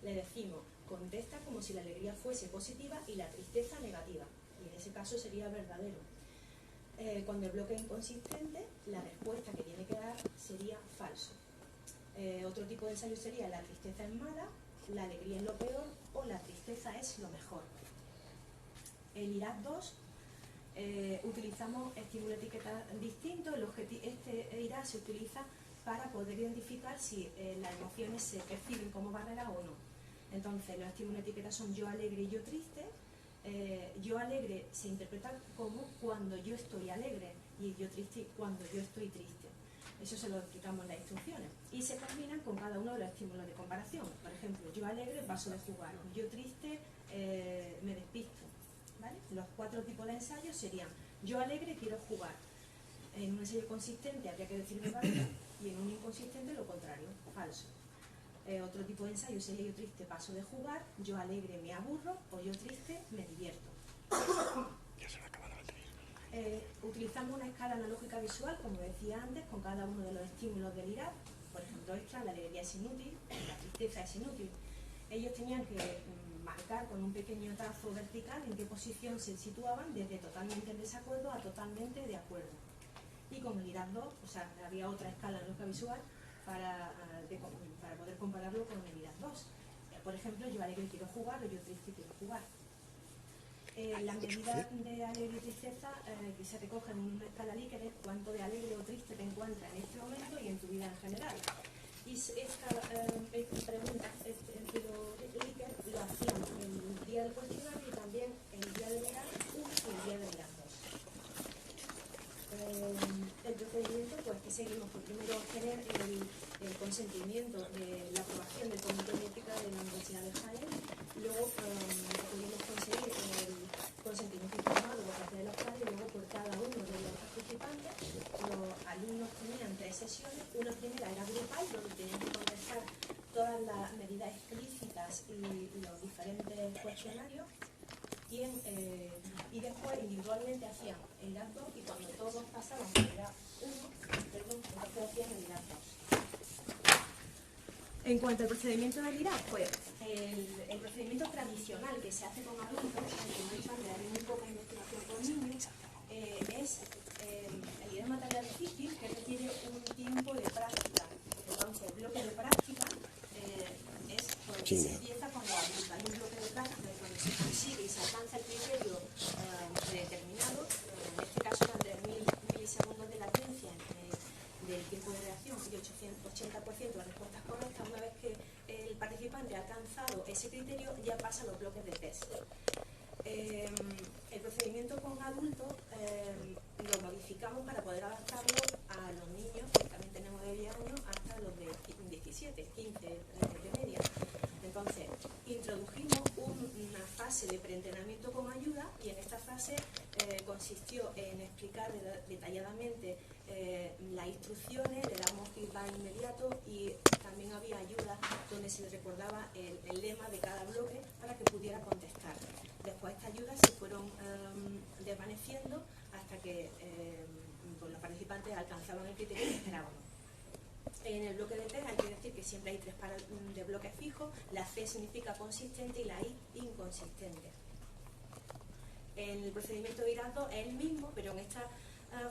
le decimos contesta como si la alegría fuese positiva y la tristeza negativa, y en ese caso sería verdadero. Cuando el bloque es inconsistente, la respuesta que tiene que dar sería falso. Otro tipo de ensayo sería: la tristeza es mala, la alegría es lo peor o la tristeza es lo mejor. El IRAP 2 utilizamos estímulo etiqueta distintos. Este IRAP se utiliza para poder identificar si las emociones se perciben como barreras o no. Entonces, los estímulos etiquetas son yo alegre y yo triste. Yo alegre se interpreta como cuando yo estoy alegre, y yo triste cuando yo estoy triste. Eso se lo explicamos en las instrucciones. Y se combinan con cada uno de los estímulos de comparación. Por ejemplo, yo alegre paso de jugar, yo triste me despisto. ¿Vale? Los 4 tipos de ensayos serían: yo alegre quiero jugar. En un ensayo consistente habría que decir verdadero, y en un inconsistente lo contrario, falso. Otro tipo de ensayo sería: yo triste paso de jugar, yo alegre me aburro, o yo triste me divierto. Ya se me acaba la batería. Utilizamos una escala analógica visual, como decía antes, con cada uno de los estímulos del IRAP. Por ejemplo, extra, la alegría es inútil, la tristeza es inútil. Ellos tenían que marcar con un pequeño trazo vertical en qué posición se situaban, desde totalmente en desacuerdo a totalmente de acuerdo. Y con el IRAP 2, o sea, había otra escala analógica visual para poder compararlo con el IRAP 2. Por ejemplo, yo alegre quiero jugar o yo triste quiero jugar. La medida de alegre y tristeza que se recoge en una escala Likert es cuánto de alegre o triste te encuentras en este momento y en tu vida en general. Y esta pregunta, Likert lo hacíamos el día del cuestionario y también el día del IRAP 1 y el día del IRAP 2. El procedimiento, pues, que seguimos, por primero obtener el consentimiento de la aprobación del Comité de Ética de la Universidad de Jaén, luego pudimos conseguir el consentimiento informado por parte de los padres, y luego por cada uno de los participantes. Los alumnos tenían 3 sesiones. Una primera era grupal, donde tenían que contestar todas las medidas explícitas y los diferentes cuestionarios, y después individualmente hacían el IRAP 2, y cuando todos pasaban el IRAP 1, entonces hacían el IRAP 2. En cuanto al procedimiento del IRAP, pues el procedimiento tradicional que se hace con adultos, que no hay muy poca investigación con niños, es el IDA es una tarea difícil que requiere un tiempo de práctica. Entonces, el bloque de práctica es cuando se empieza con los adultos. Hay un bloque de práctica donde se consigue y se alcanza el criterio predeterminado, en este caso eran 3.000 milisegundos de latencia del tiempo de reacción y 80% de respuestas correctas. Una vez que el participante ha alcanzado ese criterio, ya pasa a los bloques de test. El procedimiento con adultos lo modificamos para poder adaptarlo a los niños, que también tenemos de 10 años, hasta los de 17, 15 de media. Entonces, introdujimos una fase de preentrenamiento con ayuda y en esta fase consistió en explicar detalladamente las instrucciones, le damos feedback inmediato y también había ayuda donde se le recordaba el lema de cada bloque para que pudiera contestar. Después estas ayudas se fueron desvaneciendo hasta que los participantes alcanzaban el criterio que esperábamos. En el bloque de test hay que decir que siempre hay 3 pares de bloques fijos, la C significa consistente y la I inconsistente. En el procedimiento de IRAS 2 es el mismo, pero en esta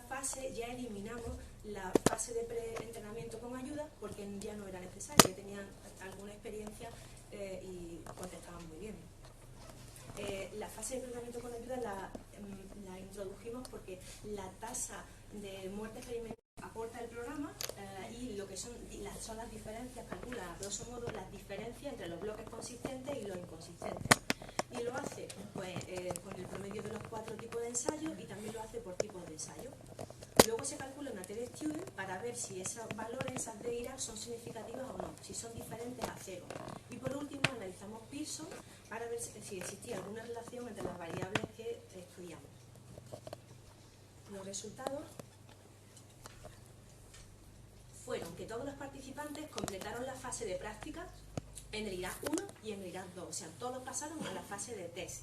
fase ya eliminamos la fase de preentrenamiento con ayuda porque ya no era necesario, ya tenían alguna experiencia y contestaban muy bien. La fase de entrenamiento con ayuda la introdujimos porque la tasa de muerte experimental aporta el programa y lo que son las diferencias, calcula a grosso modo las diferencias entre los bloques consistentes y los inconsistentes. Y lo hace pues, con el promedio de los 4 tipos de ensayos y también lo hace por tipos de ensayo. Luego se calcula una TD Student para ver si esos valores, esas de IRA, son significativas o no, si son diferentes a 0. Y por último analizamos Pearson para ver si existía alguna relación entre las variables que estudiamos. Los resultados fueron que todos los participantes completaron la fase de práctica en el IRAS 1 y en el IRAS 2, o sea, todos pasaron a la fase de test.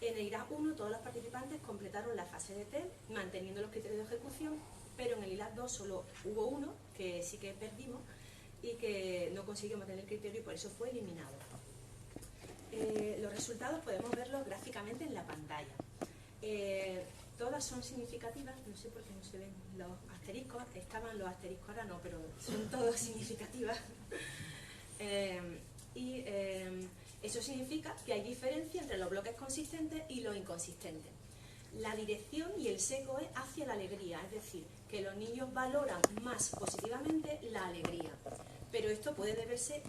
En el IRAS 1 todos los participantes completaron la fase de test, manteniendo los criterios de ejecución, pero en el IRAS 2 solo hubo uno que sí que perdimos y que no consiguió mantener el criterio y por eso fue eliminado. Los resultados podemos verlos gráficamente en la pantalla. Todas son significativas, no sé por qué no se ven los asteriscos, estaban los asteriscos ahora no, pero son todas significativas. Eso significa que hay diferencia entre los bloques consistentes y los inconsistentes. La dirección y el seco es hacia la alegría, es decir, que los niños valoran más positivamente la alegría. Pero esto puede deberse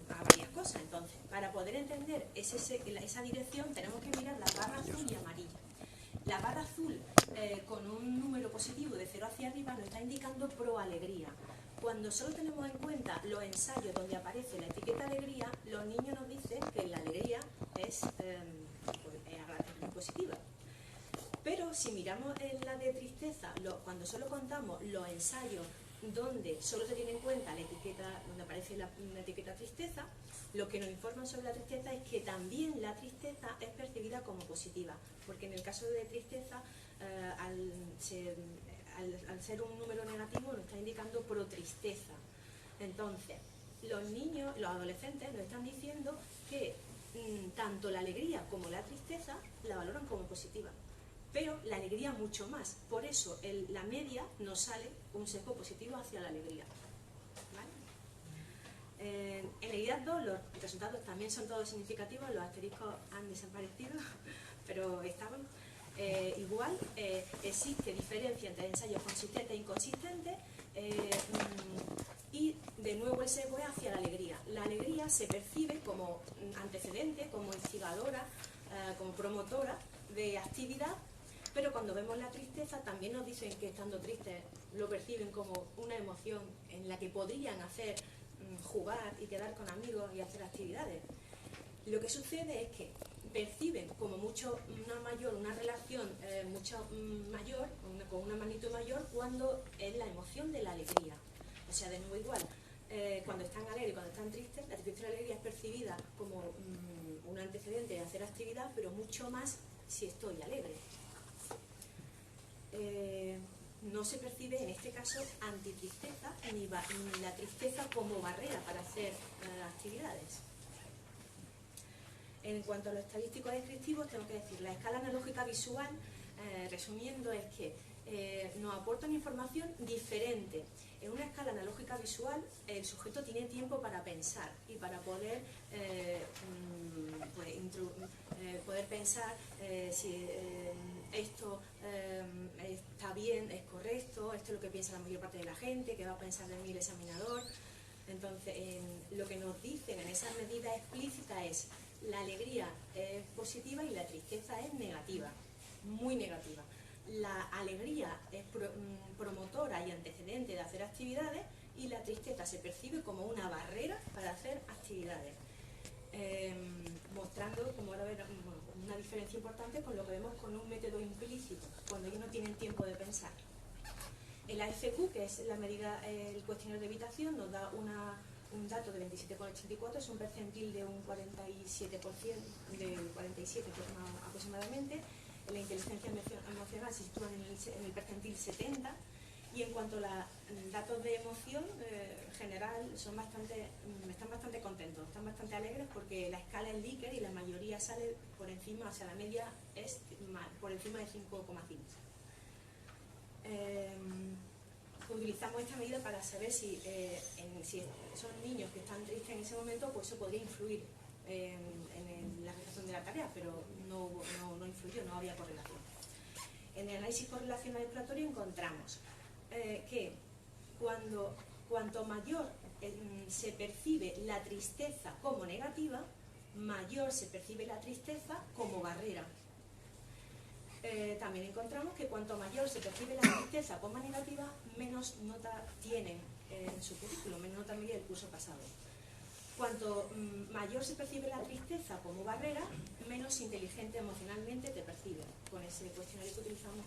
a varias cosas. Entonces, para poder entender esa dirección tenemos que mirar la barra azul y amarilla. La barra azul con un número positivo de 0 hacia arriba nos está indicando pro alegría. Cuando solo tenemos en cuenta los ensayos donde aparece la etiqueta alegría, los niños nos dicen que la alegría es positiva. Pero si miramos en la de tristeza, cuando solo contamos los ensayos donde solo se tiene en cuenta la etiqueta, donde aparece la etiqueta tristeza, lo que nos informan sobre la tristeza es que también la tristeza es percibida como positiva, porque en el caso de tristeza, al ser un número negativo, nos está indicando pro tristeza. Entonces, los niños, los adolescentes nos están diciendo que tanto la alegría como la tristeza la valoran como positiva, pero la alegría mucho más. Por eso la media nos sale un sesgo positivo hacia la alegría. ¿Vale? En el IRAS 2 los resultados también son todos significativos, los asteriscos han desaparecido, pero estaban. Igual existe diferencia entre ensayos consistentes e inconsistentes y de nuevo el sesgo es hacia la alegría. La alegría se percibe como antecedente, como instigadora, como promotora de actividad, pero cuando vemos la tristeza también nos dicen que estando tristes lo perciben como una emoción en la que podrían hacer jugar y quedar con amigos y hacer actividades. Lo que sucede es que perciben como una relación mucho mayor, con una magnitud mayor, cuando es la emoción de la alegría. O sea, de nuevo igual, cuando están alegres y cuando están tristes, la tristeza y la alegría es percibida como un antecedente de hacer actividad, pero mucho más si estoy alegre. No se percibe en este caso antitristeza ni la tristeza como barrera para hacer actividades. En cuanto a los estadísticos descriptivos, tengo que decir, la escala analógica visual resumiendo, es que nos aportan información diferente. En una escala analógica visual, el sujeto tiene tiempo para pensar y para poder, poder pensar si esto está bien, es correcto, esto es lo que piensa la mayor parte de la gente, qué va a pensar de mí el examinador. Entonces, lo que nos dicen en esas medidas explícitas es: la alegría es positiva y la tristeza es negativa, muy negativa. La alegría es promotora y antecedente de hacer actividades, y la tristeza se percibe como una barrera para hacer actividades, mostrando, como ahora verán, una diferencia importante con lo que vemos con un método implícito, cuando ellos no tienen tiempo de pensar. El AFQ, que es la medida, el cuestionario de evitación, nos da un dato de 27,84, es un percentil de un 47%, de 47 aproximadamente. La inteligencia emocional se sitúa en el percentil 70, y en cuanto a los datos de emoción general están bastante contentos, están bastante alegres, porque la escala es Likert y la mayoría sale por encima, o sea, la media es por encima de 5,5. Utilizamos esta medida para saber si son niños que están tristes en ese momento, pues eso podría influir en la realización de la tarea, pero no influyó, no había correlación. En el análisis correlacional exploratorio encontramos que cuanto mayor se percibe la tristeza como negativa, mayor se percibe la tristeza como barrera. También encontramos que cuanto mayor se percibe la tristeza como negativa, menos nota tienen en su currículum, menos nota media del curso pasado. Cuanto mayor se percibe la tristeza como barrera, menos inteligente emocionalmente te percibe, con ese cuestionario que utilizamos.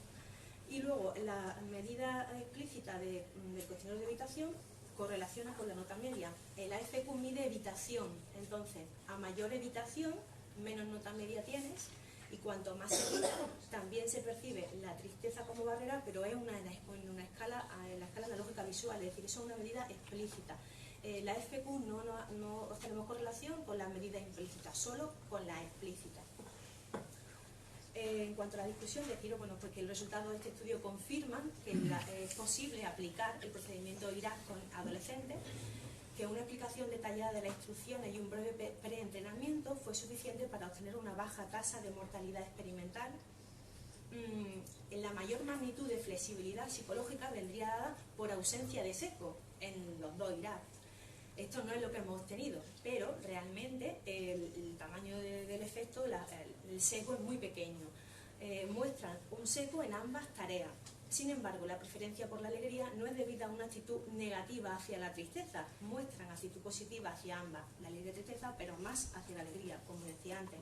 Y luego la medida explícita del cuestionario de evitación correlaciona con la nota media. El AFQ mide evitación, entonces a mayor evitación, menos nota media tienes, y cuanto más se evita, también se percibe la tristeza como barrera, pero es en la escala analógica visual, es decir, eso es una medida explícita. La FQ no obtenemos correlación con las medidas implícitas, solo con la explícita. En cuanto a la discusión, deciros pues que el resultado de este estudio confirman que es posible aplicar el procedimiento IRAC con adolescentes, que una explicación detallada de las instrucciones y un breve preentrenamiento fue suficiente para obtener una baja tasa de mortalidad experimental. La mayor magnitud de flexibilidad psicológica vendría dada por ausencia de seco en los dos IRAC. Esto no es lo que hemos obtenido, pero realmente el tamaño del efecto, el seco es muy pequeño. Muestran un seco en ambas tareas. Sin embargo, la preferencia por la alegría no es debida a una actitud negativa hacia la tristeza. Muestran actitud positiva hacia ambas, la alegría y tristeza, pero más hacia la alegría, como decía antes.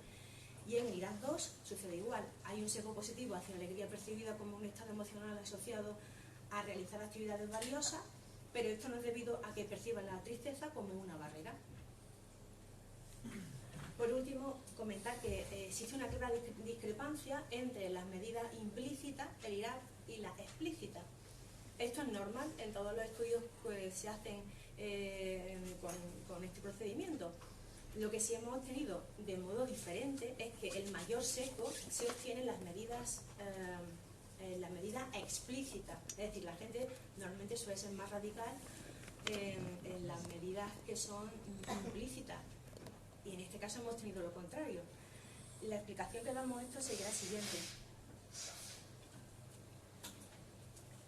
Y en IRAC 2 sucede igual. Hay un seco positivo hacia la alegría percibida como un estado emocional asociado a realizar actividades valiosas, pero esto no es debido a que perciban la tristeza como una barrera. Por último, comentar que existe una clara discrepancia entre las medidas implícitas, el IRAC, y las explícitas. Esto es normal en todos los estudios que se hacen con este procedimiento. Lo que sí hemos obtenido de modo diferente es que el mayor seco se obtiene en las medidas explícitas. Es decir, la gente normalmente suele ser más radical en las medidas que son implícitas. Y en este caso hemos tenido lo contrario. La explicación que damos a esto sería la siguiente.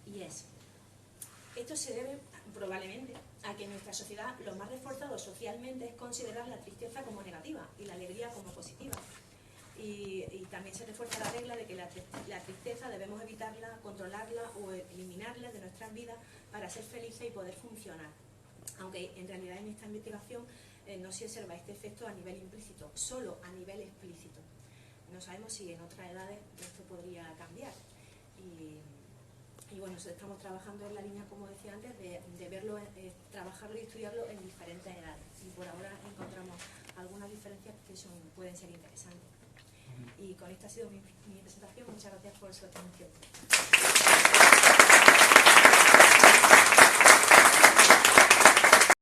Y esto se debe probablemente a que en nuestra sociedad lo más reforzado socialmente es considerar la tristeza como negativa y la alegría como positiva. Y también se refuerza la regla de que la tristeza debemos evitarla, controlarla o eliminarla de nuestras vidas para ser felices y poder funcionar. Aunque en realidad en esta investigación no se observa este efecto a nivel implícito, solo a nivel explícito. No sabemos si en otras edades esto podría cambiar. Y bueno, estamos trabajando en la línea, como decía antes, de verlo, trabajarlo y estudiarlo en diferentes edades. Y por ahora encontramos algunas diferencias que pueden ser interesantes. Y con esta ha sido mi presentación. Muchas gracias por su atención.